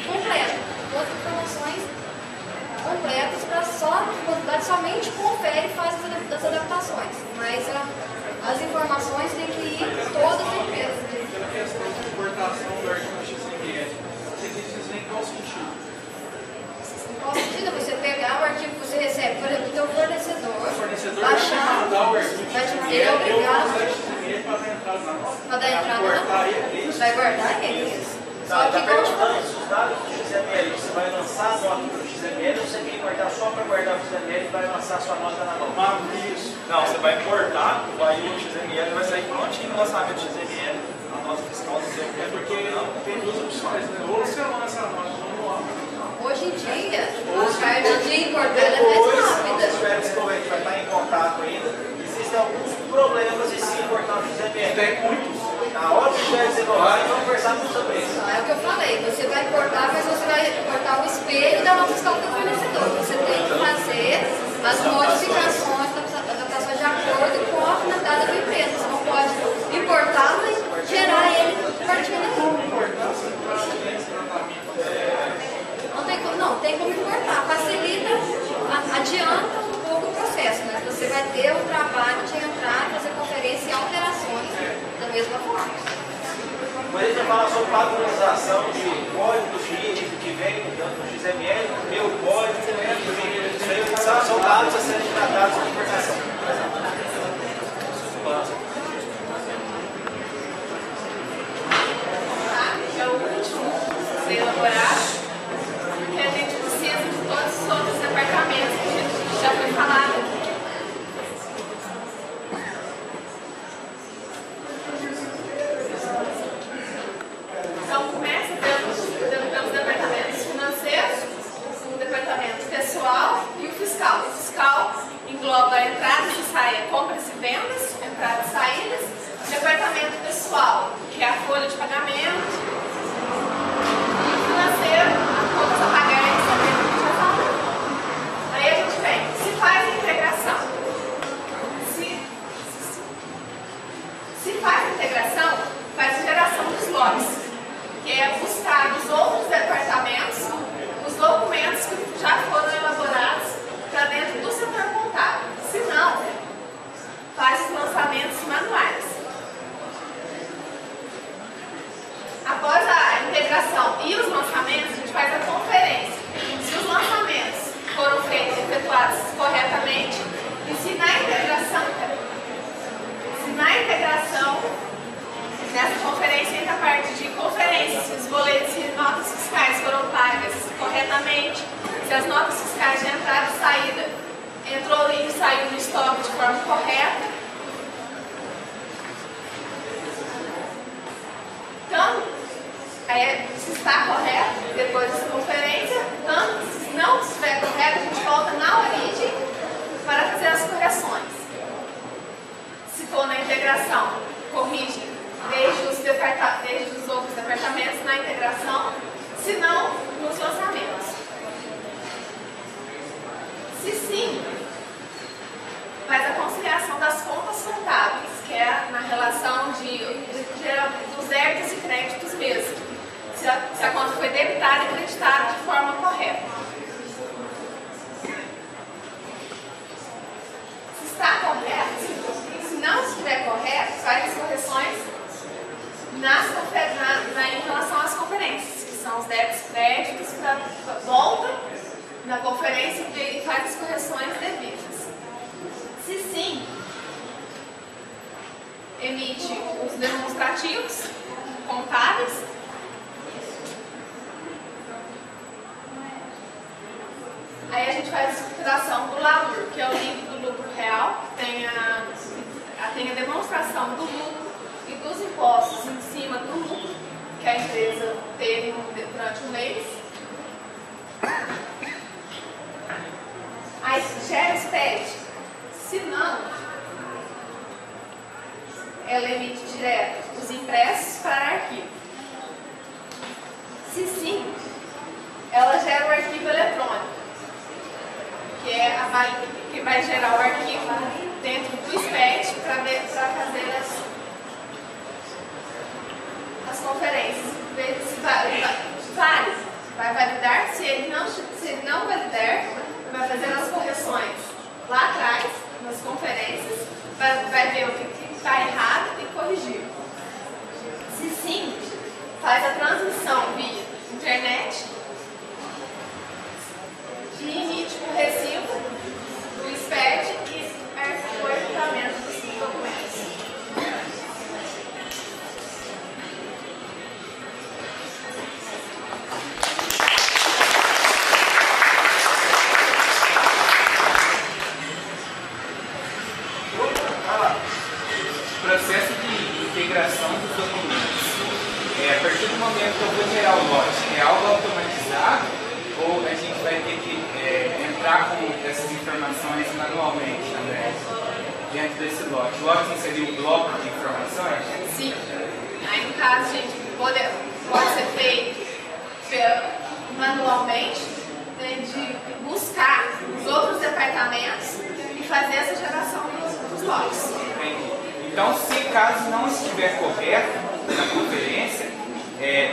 completo, todas as informações completas para só a contabilidade somente confere e faz as adaptações. Mas as informações têm que ir todas as empresas. Pela questão de importação do arquivo XML, você diz isso em qual sentido? Qual sentido? Você pegar o arquivo que você recebe, por exemplo, do seu fornecedor, baixar, ele é obrigado para dar entrada na nota. Vai guardar ele. Só que os dados do XML, você vai lançar a nota do XML, ou você quer guardar só para guardar o XML e vai lançar a sua nota na nota? Isso. Não, você vai importar, aí o XML vai sair prontinho no lançamento do XML, a nota fiscal do seu. É porque tem duas opções, né? Ou você lança a nota manual. Hoje em dia, a carga de importar é mais rápida. Os férias que a gente vai estar em contato ainda, existem alguns problemas em se importar o XML. Tem muitos. Na hora que estiver desenvolvendo, sabe sobre isso. É o que eu falei, você vai importar, mas você vai importar o espelho da nota fiscal do fornecedor. Você tem que fazer as modificações, adaptações de acordo com a data da empresa. Você não pode importá-lo e gerar ele particularmente. Não, tem como importar. Facilita, adianta um pouco o processo, mas você vai ter o trabalho de entrar, fazer conferência e alterações da mesma forma. Mas a gente vai falar sobre padronização de códigos que vem do XML, meu código, são dados a serem tratados na importação. É o último a ser elaborado, que a gente precisa de todos os outros departamentos que a gente já foi falado. Então começa pelos departamentos financeiros, o departamento pessoal e o fiscal. O fiscal engloba entradas e saídas, compras e vendas, entradas e saídas. O departamento pessoal, que é a folha de pagamento. E o financeiro, as contas a pagar e receber, que a gente já falou. Aí a gente vem, se faz a integração. Se faz a integração, faz a geração dos lotes, que é buscar nos outros departamentos os documentos que já foram elaborados para dentro do setor contábil. Se não, faz os lançamentos manuais. Após a integração e os lançamentos, a gente faz a conferência. Se os lançamentos foram feitos, efetuados corretamente, e se na integração, nessa conferência entra a parte de conferência, se os boletos e notas fiscais foram pagas corretamente, se as notas fiscais de entrada e saída entrou e saiu do estoque de forma correta. Então, se está correto, depois dessa conferência, tanto se não estiver correto, a gente volta na origem para fazer as correções. Se for na integração, corrige desde os outros departamentos na integração, se não, nos lançamentos. Se sim, faz a conciliação das contas contábeis, que é na relação dos débitos e créditos mesmo. Se a conta foi debitada e creditada de forma correta. Se está correto, se não estiver correto, faz as correções em relação às conferências, que são os débitos e créditos, volta na conferência e faz as correções devidas. Se sim, emite os demonstrativos contábeis. Aí a gente faz a estruturação do LABUR, que é o livro do lucro real, que tem a demonstração do lucro e dos impostos em cima do lucro que a empresa teve durante o mês. Aí gera SPED. Se não, ela emite direto os impressos para arquivo. Se sim, ela gera o arquivo eletrônico, que vai gerar o arquivo dentro do SPED para fazer as conferências. Se vai validar, se ele não validar, vai fazer as correções lá atrás, nas conferências, vai ver o que está errado e corrigir. Se sim, faz a transmissão via internet e emite o recibo do SPED e o arquivamento dos documentos. Processo de integração dos documentos. A partir do momento que eu vou gerar o lote, é algo automatizado ou a gente vai ter que entrar com essas informações manualmente também dentro desse lote? O lote seria um bloco de informações? Sim. Aí no caso, gente, pode ser feito manualmente, né, de buscar os outros departamentos e fazer essa geração dos lotes. Entendi. Então, se caso não estiver correto na conferência,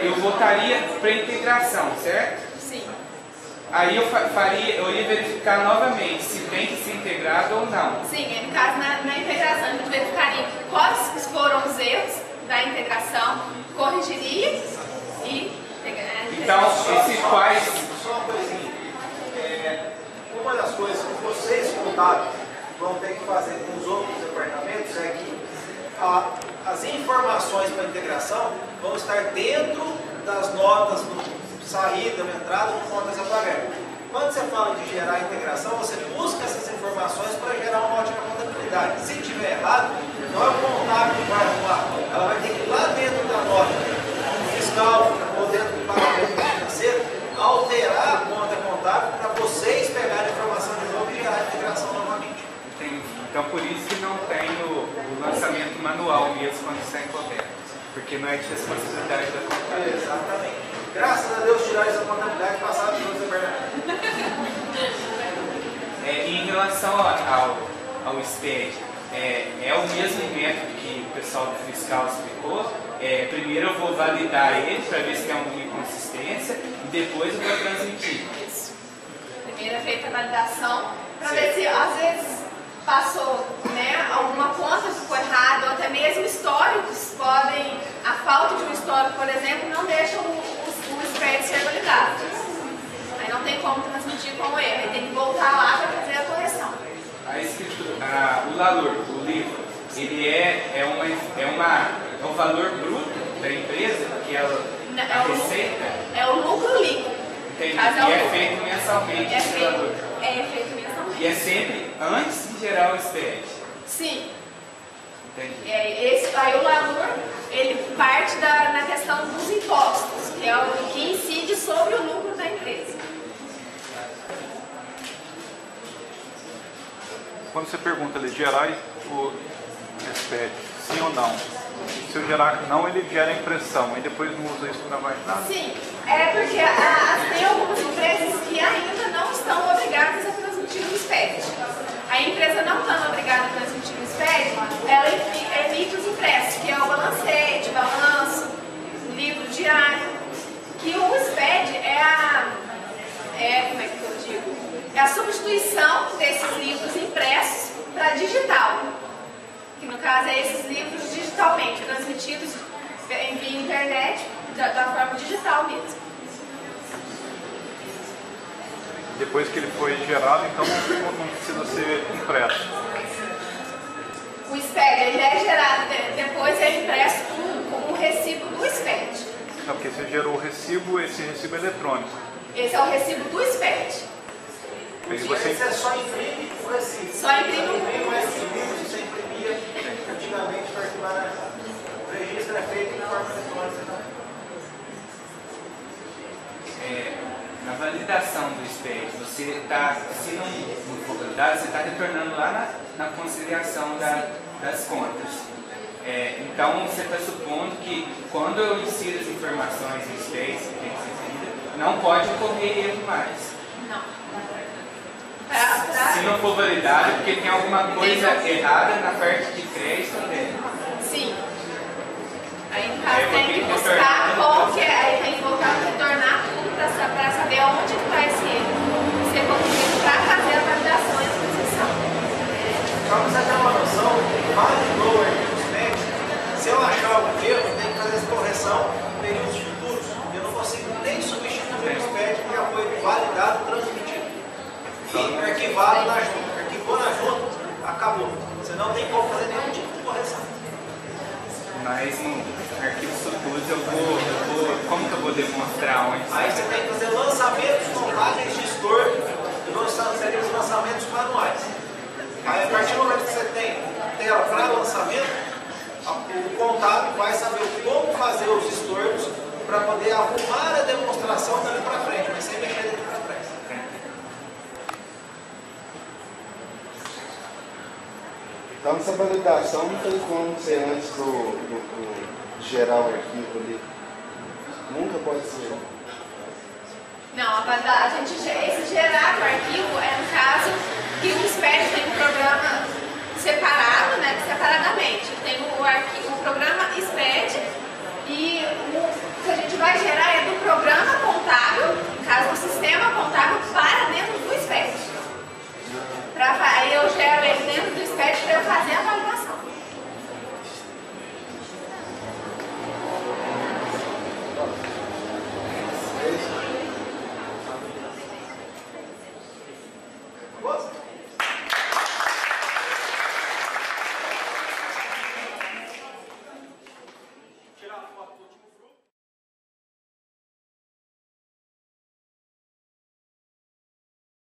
eu votaria para integração, certo? Sim. Aí eu ia verificar novamente se tem que ser integrado ou não. Sim, no caso, na integração, a gente verificaria quais foram os erros da integração, corrigiria e integraria. Então, esse quais... Só uma coisinha. Uma das coisas que vocês, contábeis, vão ter que fazer com os outros departamentos é que as informações para a integração vão estar dentro das notas do saída, da entrada, do contas a pagar. Quando você fala de gerar integração, você busca essas informações para gerar uma ótima contabilidade. Se tiver errado, não é o contábil que vai arrumar. Ela vai ter que ir lá dentro da nota fiscal ou dentro do pagamento financeiro alterar a conta contábil para vocês pegarem a informação de novo e gerar a integração novamente. Entendi. Então, por isso que não tem o lançamento manual mesmo quando está incorreto. Porque não é de responsabilidade da contabilidade. Exatamente. Graças a Deus tiraram essa contabilidade e passaram para os departamentos. Em relação ao SPED, é o mesmo método que o pessoal do fiscal explicou. Primeiro eu vou validar ele para ver se tem alguma inconsistência e depois eu vou transmitir. Isso. Primeiro é feita a validação para ver se às vezes passou, né, alguma conta que ficou errada ou até mesmo históricos podem, a falta de um histórico, por exemplo, não deixa o SPED ser validado. Aí não tem como transmitir com erro, aí tem que voltar lá para fazer a correção. A escritura, o valor, o livro, ele é um valor bruto da empresa, que é a receita? É o lucro líquido. Entendi. E é feito mensalmente esse valor. É feito mensalmente. E é sempre antes de gerar o SPED. Sim. Entendi. Aí o valor, ele parte na questão dos impostos, que é o que incide sobre o lucro da empresa. Quando você pergunta ali, gerar o SPED, sim ou não? Se eu gerar não, ele gera impressão, e depois não usa isso para mais nada? Sim, porque tem algumas empresas que ainda não estão obrigadas a transmitir o SPED. A empresa não estando obrigada a transmitir o SPED, ela emite os impressos, que é o balancete, balanço, livro diário, que o SPED como é que eu digo? É a substituição desses livros impressos para digital, que no caso é esses livros digitalmente transmitidos via internet, da forma digital mesmo. Depois que ele foi gerado, então não precisa ser impresso. O SPED ele é gerado, depois é impresso com o recibo do SPED. Não, porque você gerou o recibo, esse recibo é eletrônico. Esse é o recibo do SPED. Aí você... Esse é só imprime o recibo. Só imprime o recibo, você imprimia antigamente para arquivar. O registro é feito de forma eletrônica. Na validação do SPED, você está, se não for validado, você está retornando lá na conciliação das contas. Então, você está supondo que quando eu insiro as informações no SPED, que tem que ser inserida, não pode ocorrer erro mais. Não. Se não for validado, porque tem alguma coisa errada na parte de crédito dele. Sim. Aí no caso tem que buscar qual que é, aí tem que voltar a retornar tudo para saber onde está esse erro, ser corrigido para fazer a validação e a transição. Para você ter uma noção, validou o arquivo SPED, se eu achar algum erro, eu tenho que fazer essa correção em períodos futuros. Eu não consigo nem substituir o SPED que já foi validado, transmitido. E arquivado na junta. Arquivou na junta, acabou. Você não tem como fazer nenhum tipo de correção. Mas no arquivo futuros como que eu vou demonstrar onde? Aí você tem que fazer lançamentos contábeis de estorno e seriam os lançamentos manuais. Aí a partir do momento que você tem tela para lançamento, o contábil vai saber como fazer os estornos para poder arrumar a demonstração dali para frente, mas sem mexer dali para trás. Então essa validação não tem como ser antes de gerar o arquivo ali. Nunca pode ser. Não, a gente, esse gerar do arquivo é no caso que o SPED tem um programa separado